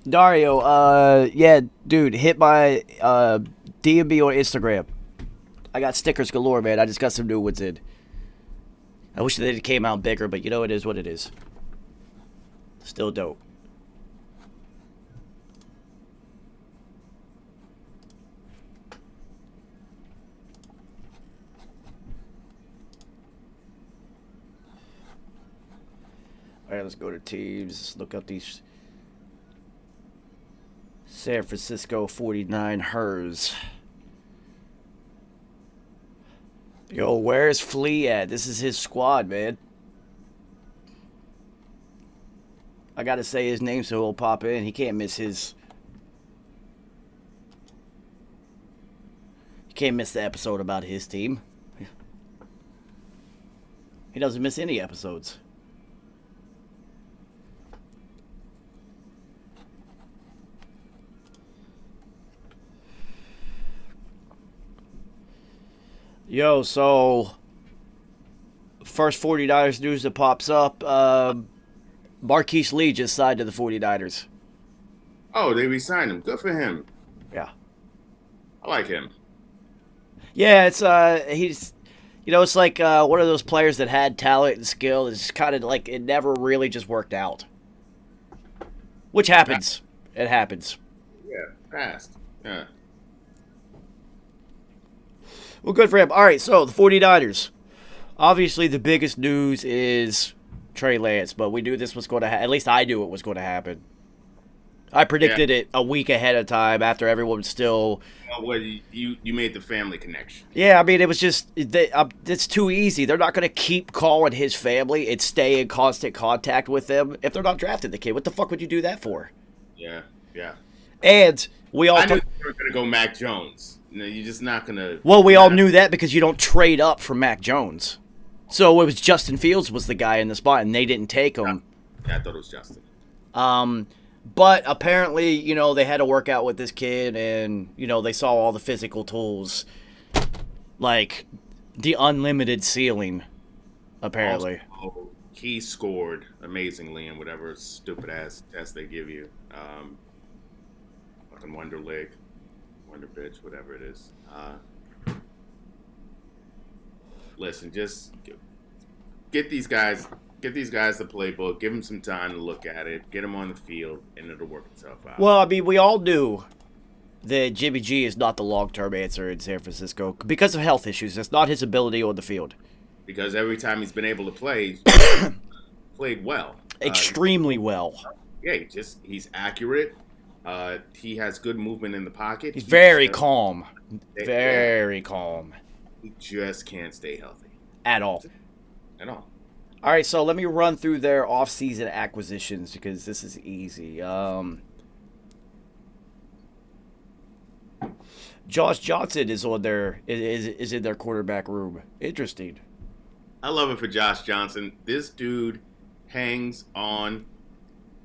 Dario, yeah, dude, hit my DM me on Instagram. I got stickers galore, man. I just got some new ones in. I wish they came out bigger, but you know it is what it is. Still dope. All right, let's go to teams. Let's look up these San Francisco 49ers. Yo, where's Flea at? This is his squad, man. I gotta say his name so he'll pop in. He can't miss his... You can't miss the episode about his team. He doesn't miss any episodes. Yo, so first 49ers news that pops up, Marquise Lee just signed to the 49ers. Oh, they re-signed him. Good for him. Yeah. I like him. Yeah, it's he's it's like one of those players that had talent and skill. It's kind of like it never really just worked out. Which happens. It happens. Yeah, fast. Yeah. Well, good for him. All right, so the 49ers. Obviously, the biggest news is Trey Lance, but we knew this was going to happen. At least I knew it was going to happen. I predicted it a week ahead of time after everyone was still... Well, you made the family connection. Yeah, I mean, it was just... it's too easy. They're not going to keep calling his family and stay in constant contact with them if they're not drafting the kid. What the fuck would you do that for? Yeah. And we all... I knew they were going to go Mac Jones. No, you're just not going to... Well, we all knew that because you don't trade up for Mac Jones. So it was Justin Fields was the guy in the spot, and they didn't take him. Yeah, I thought it was Justin. But apparently, they had to work out with this kid, and, they saw all the physical tools. Like, the unlimited ceiling, apparently. Also, he scored amazingly in whatever stupid-ass test they give you. Fucking Wonder Leg. Wonder Bitch, whatever it is. Listen, just get these guys the playbook, give them some time to look at it, get them on the field, and it'll work itself out. Well, I mean, we all knew that Jimmy G is not the long-term answer in San Francisco because of health issues. That's not his ability on the field. Because every time he's been able to play, played well. Extremely well. Yeah, he's accurate. He has good movement in the pocket. He's very calm. Very calm. He just can't stay healthy. At all. All right, so let me run through their off-season acquisitions because this is easy. Josh Johnson is on is in their quarterback room. Interesting. I love it for Josh Johnson. This dude hangs on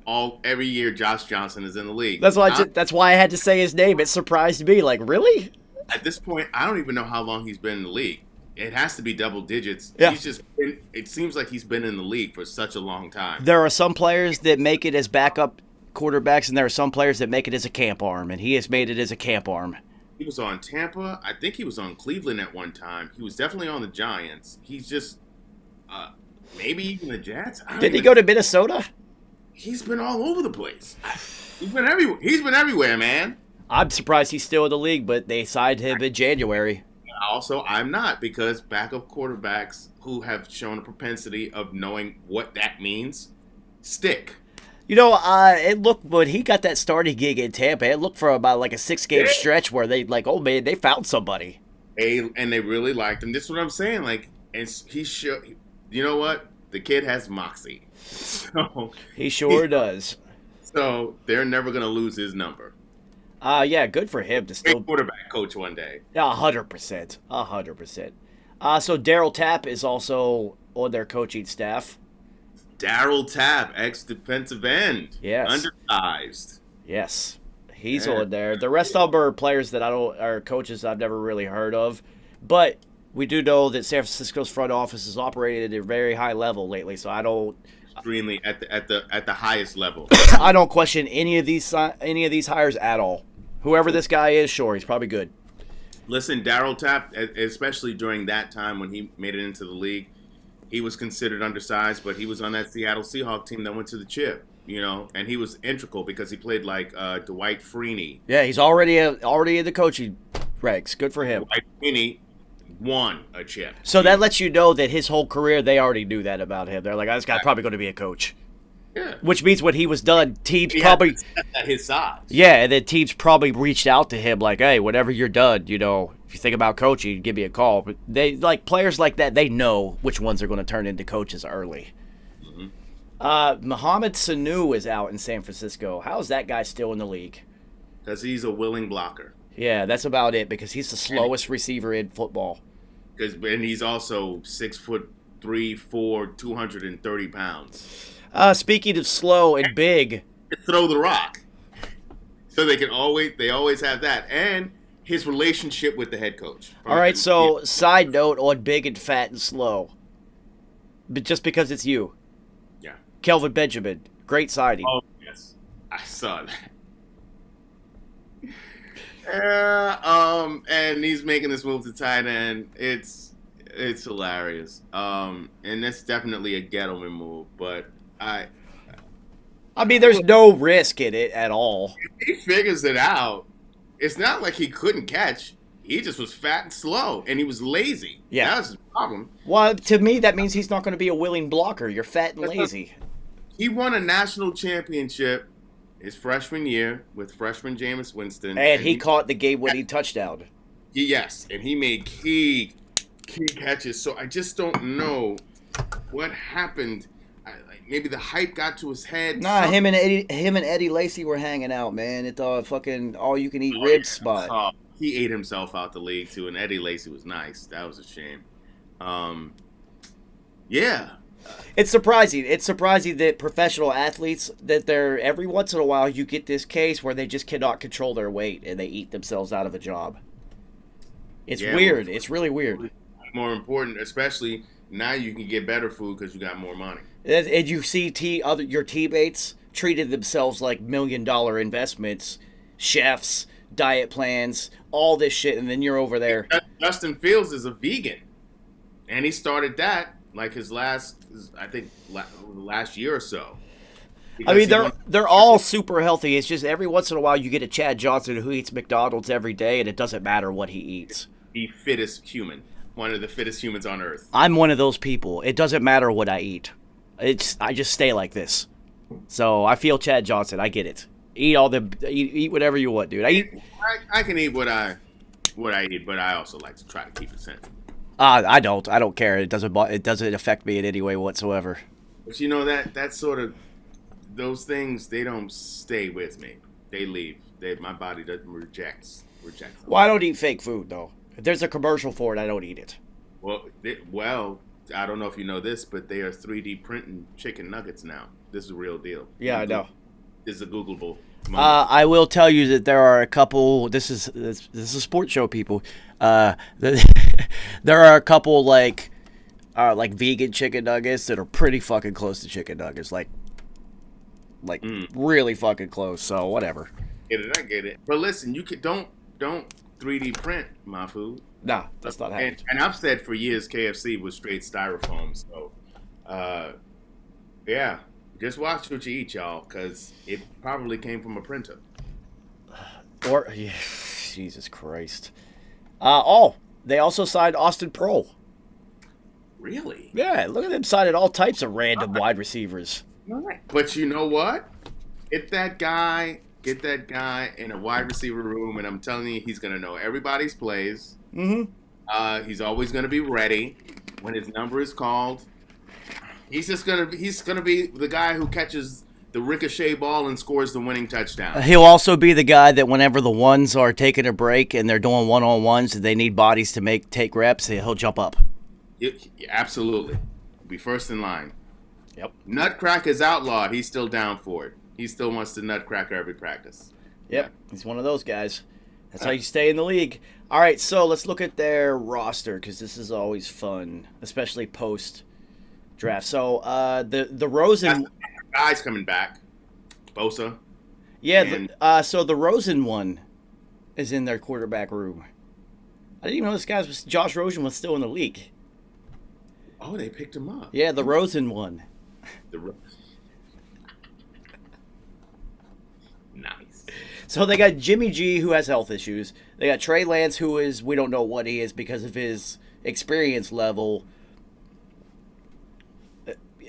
every year Josh Johnson is in the league. That's why I had to say his name. It surprised me. Like, really? At this point, I don't even know how long he's been in the league. It has to be double digits. Yeah. It seems like he's been in the league for such a long time. There are some players that make it as backup quarterbacks, and there are some players that make it as a camp arm, and he has made it as a camp arm. He was on Tampa. I think he was on Cleveland at one time. He was definitely on the Giants. He's just maybe even the Jets. Did he go to Minnesota? He's been all over the place. He's been everywhere. He's been everywhere, man. I'm surprised he's still in the league, but they signed him in January. Also, I'm not, because backup quarterbacks who have shown a propensity of knowing what that means stick. You know, it looked when he got that starting gig in Tampa, it looked for about like a 6-game stretch where they oh man, they found somebody. And they really liked him. This is what I'm saying. Like, and you know what? The kid has moxie. So He sure does. So they're never gonna lose his number. Yeah, good for him to still Great quarterback coach one day. 100%. 100%. So Daryl Tapp is also on their coaching staff. Daryl Tapp, ex-defensive end. Yes. Undersized. Yes. He's on there. The rest of them are players that are coaches I've never really heard of. But we do know that San Francisco's front office has operated at a very high level lately, so I don't Extremely at the highest level. I don't question any of these hires at all. Whoever this guy is, sure, he's probably good. Listen, Daryl Tapp, especially during that time when he made it into the league, he was considered undersized, but he was on that Seattle Seahawks team that went to the chip, and he was integral because he played like Dwight Freeney. Yeah, he's already in the coaching ranks. Good for him. Dwight Freeney won a chip. So that lets you know that his whole career, they already knew that about him. They're like, this guy's probably going to be a coach. Yeah. Which means when he was done, teams He probably... at his size. Yeah, and then teams probably reached out to him like, hey, whenever you're done, if you think about coaching, give me a call. But they players like that, they know which ones are going to turn into coaches early. Mm-hmm. Mohamed Sanu is out in San Francisco. How is that guy still in the league? Because he's a willing blocker. Yeah, that's about it, because he's the slowest receiver in football. And he's also 6'3", 4", 230 pounds. Speaking of slow and big, Throw the rock. So they always have that. And his relationship with the head coach. all right, so side note on big and fat and slow. But just because it's you. Yeah. Kelvin Benjamin, great signing. Oh, yes. I saw that. And he's making this move to tight end. It's hilarious. And that's definitely a Gettleman move, but I mean, there's no risk in it at all. he figures it out. It's not like he couldn't catch. He just was fat and slow, and he was lazy. Yeah. That was his problem. Well, to me, that means he's not going to be a willing blocker. You're fat and lazy. He won a national championship his freshman year with freshman Jameis Winston. And he caught the game-winning touchdown. Yes, and he made key catches. So I just don't know what happened. Maybe the hype got to his head. Nah, him and Eddie Lacy were hanging out, man, at the fucking all-you-can-eat rib spot. Oh, he ate himself out the league too, and Eddie Lacy was nice. That was a shame. Yeah. It's surprising. It's surprising that professional athletes, that they're every once in a while you get this case where they just cannot control their weight and they eat themselves out of a job. It's weird. It's really weird. More important, especially now you can get better food because you got more money. And you see your teammates treated themselves like $1 million investments, chefs, diet plans, all this shit, and then you're over there. Justin Fields is a vegan, and he started that like his last year or so. I mean, they're all super healthy. It's just every once in a while you get a Chad Johnson who eats McDonald's every day, and it doesn't matter what he eats. The fittest human, one of the fittest humans on earth. I'm one of those people. It doesn't matter what I eat. I just stay like this. So I feel Chad Johnson. I get it. Eat whatever you want, dude. I can eat what I eat, but I also like to try to keep it simple. I don't care. It doesn't affect me in any way whatsoever. But you know that sort of those things, they don't stay with me. They leave. My body doesn't rejects them. Well, I don't eat fake food though. If there's a commercial for it, I don't eat it. Well, I don't know if you know this, but they are 3D printing chicken nuggets now. This is a real deal. Yeah, I know. This is a Googleable. I will tell you that there are a couple. This is a sports show, people. There are a couple like vegan chicken nuggets that are pretty fucking close to chicken nuggets, like really fucking close. So whatever. I get it. But listen, you could don't 3D print my food. Nah, that's not happening. And I've said for years KFC was straight styrofoam. So, yeah, just watch what you eat, y'all, because it probably came from a printer. Or Jesus Christ. They also signed Austin Prohl. Really? Yeah, look at them signing all types of random wide receivers. But you know what? Get that guy in a wide receiver room, and I'm telling you, he's gonna know everybody's plays. Mm-hmm. He's always gonna be ready when his number is called. He's gonna be the guy who catches the ricochet ball and scores the winning touchdown. He'll also be the guy that whenever the ones are taking a break and they're doing one-on-ones and they need bodies to take reps, he'll jump up. Absolutely. Be first in line. Yep. Nutcrack is outlawed. He's still down for it. He still wants to nutcracker every practice. Yep. Yeah. He's one of those guys. That's how you stay in the league. All right, so let's look at their roster because this is always fun, especially post-draft. So the Rosen... Guys coming back. Bosa. Yeah, so the Rosen one is in their quarterback room. I didn't even know Josh Rosen was still in the league. Oh, they picked him up. Yeah, the Rosen one. Nice. So they got Jimmy G, who has health issues. They got Trey Lance, we don't know what he is because of his experience level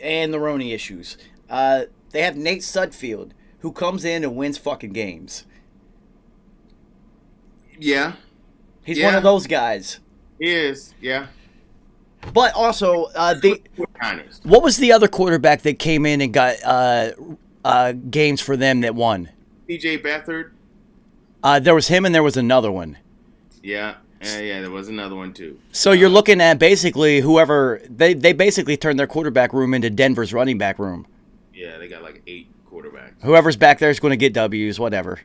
and the Roney issues. They have Nate Sudfeld, who comes in and wins fucking games. Yeah. He's one of those guys. He is, yeah. But also, what was the other quarterback that came in and got games for them that won? C.J. Beathard. There was him and there was another one. Yeah, there was another one too. So you're looking at basically whoever they basically turned their quarterback room into Denver's running back room. Yeah, they got like 8 quarterbacks. Whoever's back there is going to get W's, whatever.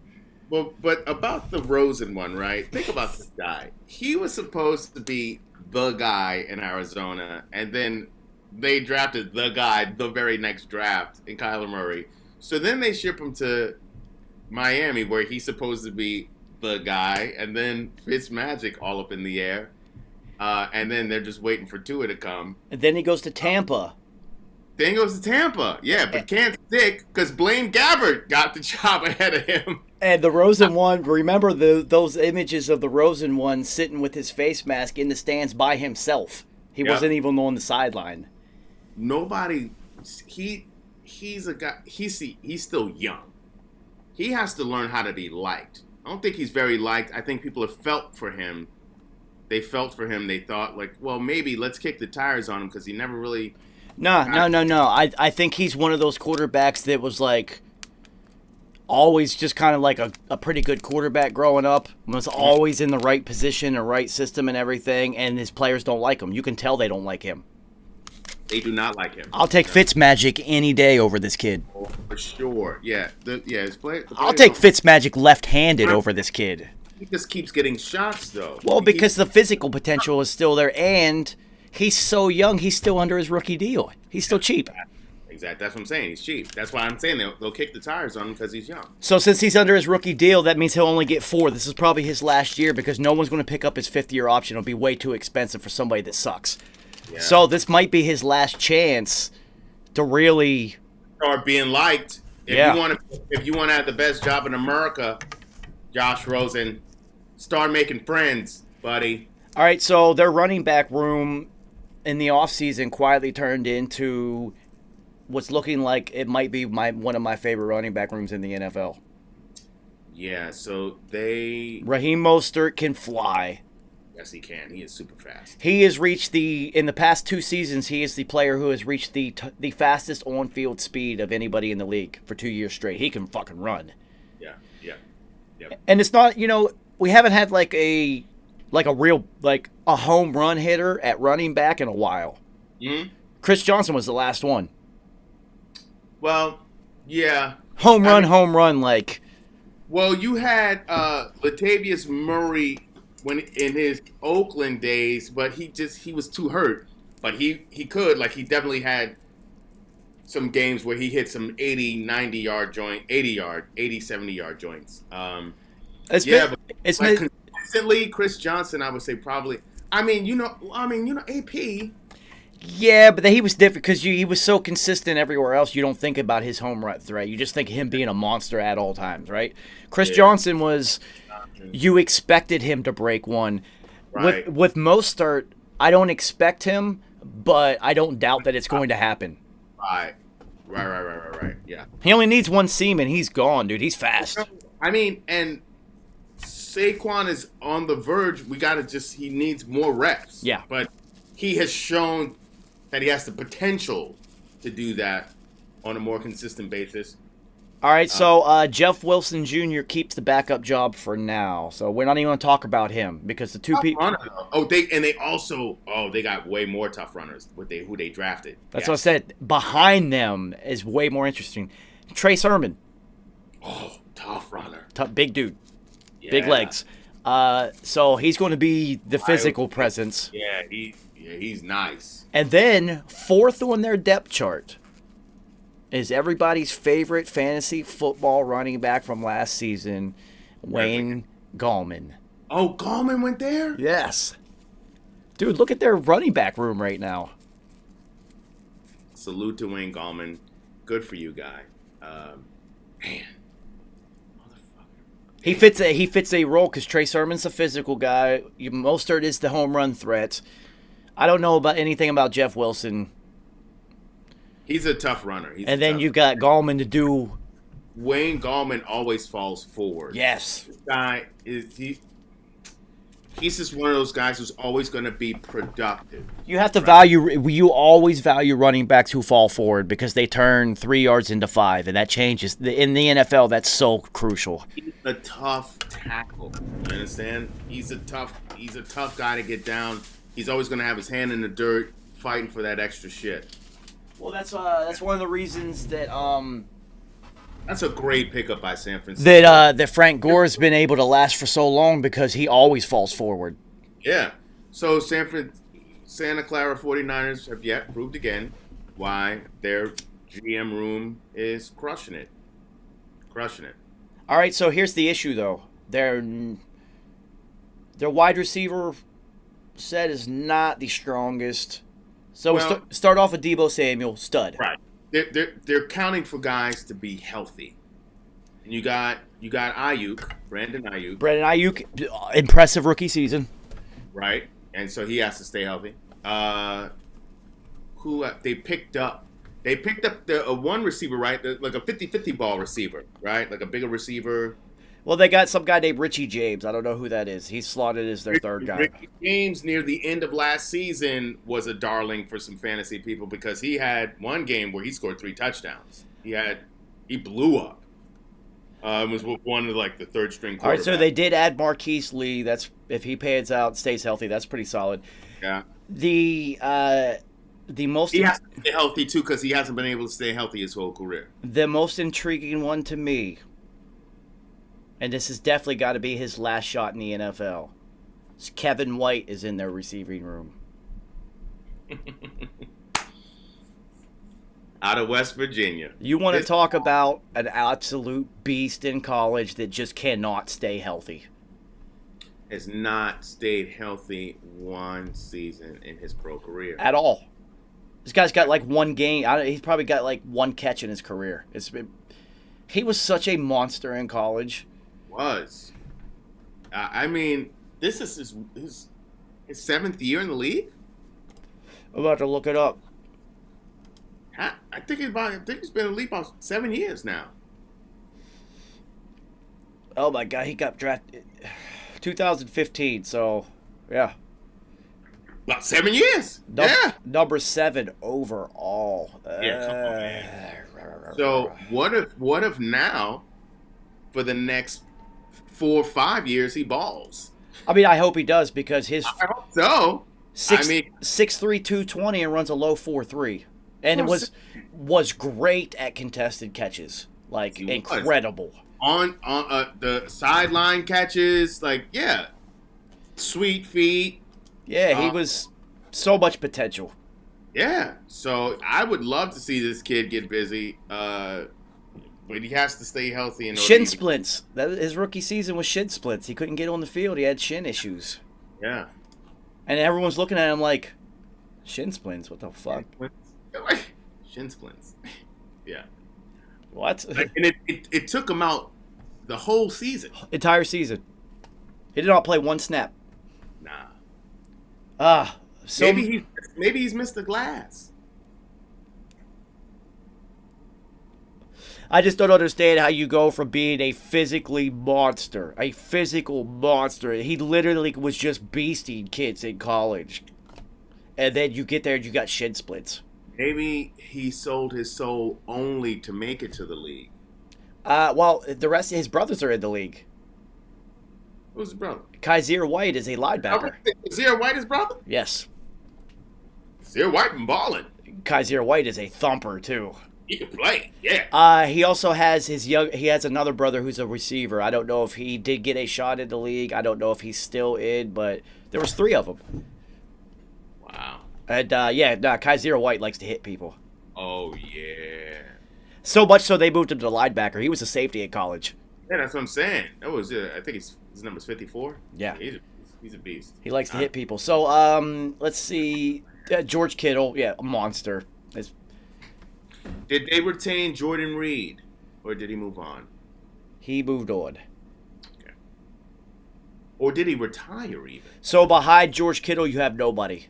Well, but about the Rosen one, right? Think about this guy. He was supposed to be the guy in Arizona, and then they drafted the guy the very next draft in Kyler Murray. So then they ship him to Miami, where he's supposed to be the guy, and then Fitzmagic all up in the air, and then they're just waiting for Tua to come. And then he goes to Tampa. Then goes to Tampa, yeah, but can't stick because Blaine Gabbert got the job ahead of him. And the Rosen one, remember those images of the Rosen one sitting with his face mask in the stands by himself. He wasn't even on the sideline. Nobody, he's a guy, he's still young. He has to learn how to be liked. I don't think he's very liked. I think people have felt for him. They felt for him. They thought like, well, maybe let's kick the tires on him because he never really... No. I think he's one of those quarterbacks that was like always just kind of like a pretty good quarterback growing up. Was always in the right position, the right system and everything, and his players don't like him. You can tell they don't like him. They do not like him. I'll take Fitzmagic any day over this kid. Oh, for sure. Yeah. His play. I'll take Fitzmagic left-handed over this kid. He just keeps getting shots, though. Well, because the physical potential is still there, and he's so young, he's still under his rookie deal. He's still cheap. Exactly. That's what I'm saying. He's cheap. That's why I'm saying they'll kick the tires on him because he's young. So since he's under his rookie deal, that means he'll only get 4. This is probably his last year because no one's going to pick up his 5th-year option. It'll be way too expensive for somebody that sucks. Yeah. So this might be his last chance to really start being liked. If you want to have the best job in America, Josh Rosen, start making friends, buddy. All right, so their running back room in the offseason quietly turned into what's looking like it might be one of my favorite running back rooms in the NFL. Yeah, so Raheem Mostert can fly. Yes, he can. He is super fast. He has reached in the past 2 seasons, he is the player who has reached the fastest on-field speed of anybody in the league for 2 years straight. He can fucking run. Yeah. And it's not, we haven't had like a real, like a home run hitter at running back in a while. Mhm. Chris Johnson was the last one. Well, yeah. Home I run, mean, home run. Like, well, you had Latavius Murray when in his Oakland days, but he was too hurt. But he could, like, he definitely had some games where he hit some 80, 90-yard joint, 80, 70-yard joints. it's Yeah, been, but it's like been, consistently, Chris Johnson, I would say probably. AP. yeah, but he was different because he was so consistent everywhere else. You don't think about his home run threat. You just think of him being a monster at all times, right? Chris Yeah. Johnson was. You expected him to break one. Right. With Mostert, I don't expect him, but I don't doubt that it's going to happen. Right. Yeah. He only needs one seam and he's gone, dude. He's fast. I mean, and Saquon is on the verge. He needs more reps. Yeah. But he has shown that he has the potential to do that on a more consistent basis. All right, so Jeff Wilson Jr. keeps the backup job for now. So we're not even going to talk about him because the two people. They got way more tough runners with who they drafted. That's what I said. Behind them is way more interesting. Trey Sermon. Oh, tough runner. Big dude. Yeah. Big legs. So he's going to be the physical presence. Yeah, he's nice. And then, fourth on their depth chart is everybody's favorite fantasy football running back from last season, Wayne Gallman. Oh, Gallman went there? Yes. Dude, look at their running back room right now. Salute to Wayne Gallman. Good for you, guy. Man. He fits a role because Trey Sermon's a physical guy. Mostert is the home run threat. I don't know about anything about Jeff Wilson. He's a tough runner. And then you got Gallman to do. Wayne Gallman always falls forward. Yes. This guy he's just one of those guys who's always going to be productive. You have to you always value running backs who fall forward because they turn 3 yards into 5, and that changes. In the NFL, that's so crucial. He's a tough tackle. You understand? He's a tough guy to get down. He's always going to have his hand in the dirt fighting for that extra shit. Well, that's one of the reasons that That's a great pickup by San Francisco. that Frank Gore's been able to last for so long because he always falls forward. Yeah. So Santa Clara 49ers have yet proved again why their GM room is crushing it. All right, so here's the issue though. Their wide receiver set is not the strongest. So we start off with Deebo Samuel, stud. Right. They're counting for guys to be healthy. And you got Ayuk, Brandon Ayuk. Impressive rookie season. Right. And so he has to stay healthy. Who they picked up? They picked up the one receiver, right? Like a 50-50 ball receiver, right? Like a bigger receiver. Well, they got some guy named Richie James. I don't know who that is. He's slotted as their third guy. Richie James near the end of last season was a darling for some fantasy people because he had one game where he scored 3 touchdowns. He blew up. Was one of the third string quarterbacks. All right, so they did add Marquise Lee. That's if he pans out, stays healthy. That's pretty solid. Yeah. The most he has to stay healthy too because he hasn't been able to stay healthy his whole career. The most intriguing one to me, and this has definitely got to be his last shot in the NFL. Kevin White is in their receiving room. Out of West Virginia. You want to talk about an absolute beast in college that just cannot stay healthy. Has not stayed healthy one season in his pro career. At all. This guy's got one game. He's probably got one catch in his career. He was such a monster in college. Was. I mean, this is his 7th year in the league? I'm about to look it up. I think he's been in the league about 7 years now. Oh my God, he got drafted 2015. So, yeah, about 7 years. Number 7 overall. Yeah, come on. So what if now, for the next 4 or 5 years, he balls? I mean, I hope he does because I hope so. Six, I mean, 6'3", 220, and runs a low 4.3, and it was great at contested catches, like He was. incredible. On the sideline catches, like, yeah, sweet feet. Yeah, he was so much potential. Yeah, so I would love to see this kid get busy, but he has to stay healthy. In order Shin to- splints. His rookie season was shin splints. He couldn't get on the field. He had shin issues. Yeah. And everyone's looking at him like, shin splints? What the fuck? Shin splints. Yeah. What? And it took him out the whole season. Entire season. He did not play one snap. Nah. So Maybe he's missed the glass. I just don't understand how you go from being a physical monster. He literally was just beasting kids in college. And then you get there and you got shin splits. Maybe he sold his soul only to make it to the league. Well, the rest of his brothers are in the league. Who's his brother? Kaiser White is a linebacker. Zero White, his brother? Yes. Zero White been balling. Kaiser White is a thumper, too. He can play, yeah. He also has he has another brother who's a receiver. I don't know if he did get a shot in the league. I don't know if he's still in, but there was 3 of them. Wow. And Kaiser White likes to hit people. Oh, yeah. So much so they moved him to linebacker. He was a safety at college. Yeah, that's what I'm saying. That was, I think his number's 54. Yeah. He's a beast. He likes to hit people. So, let's see. George Kittle, yeah, a monster. Did they retain Jordan Reed, or did he move on? He moved on. Okay. Or did he retire even? So behind George Kittle, you have nobody.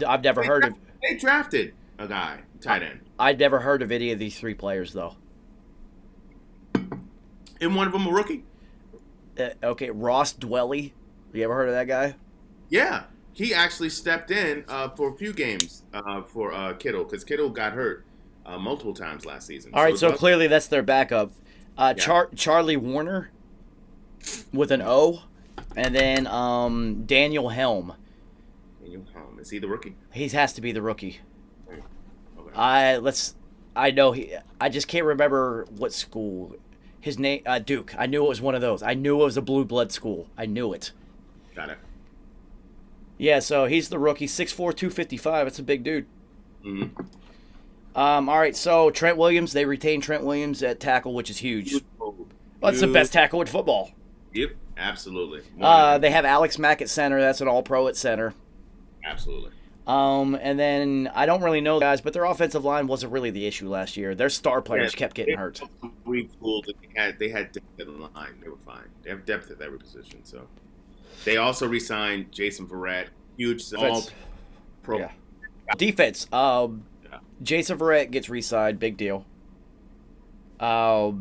I've never heard of. They drafted a guy, tight end. I've never heard of any of these 3 players though. And one of them a rookie. Okay, Ross Dwelly. You ever heard of that guy? Yeah, he actually stepped in for a few games for Kittle because Kittle got hurt multiple times last season. All right, so clearly that's their backup. Charlie Warner with an O, and then Daniel Helm. Daniel Helm, is he the rookie? He has to be the rookie. Okay. I know I just can't remember what school. His name Duke. I knew it was one of those. I knew it was a blue blood school. I knew it. Got it. Yeah, so he's the rookie, 6'4", 255. That's a big dude. Mm-hmm. All right, so Trent Williams, they retain Trent Williams at tackle, which is huge. Well, that's the best tackle in football. Yep, absolutely. They have Alex Mack at center. That's an all-pro at center. Absolutely. And then I don't really know guys, but their offensive line wasn't really the issue last year. Their star players kept getting hurt. They had depth in the line. They were fine. They have depth at every position. So they also re-signed Jason Verrett, huge all-pro. Yeah. Defense. Jason Verrett gets re-signed. Big deal. I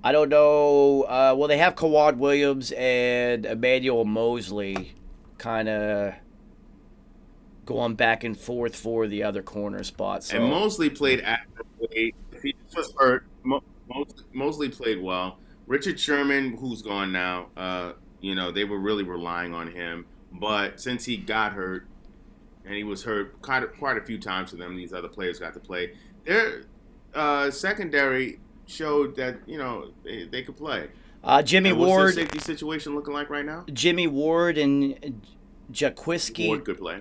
don't know. Well, they have Kawad Williams and Emmanuel Mosley kind of going back and forth for the other corner spot. So. And Mosley played admirably. He was hurt. Mosley played well. Richard Sherman, who's gone now, they were really relying on him. But since he got hurt, and he was hurt quite a few times for them, these other players got to play. Their secondary showed that they could play. Jimmy What's Ward. their safety situation looking like right now? Jimmy Ward and Jaquiski. Ward could play.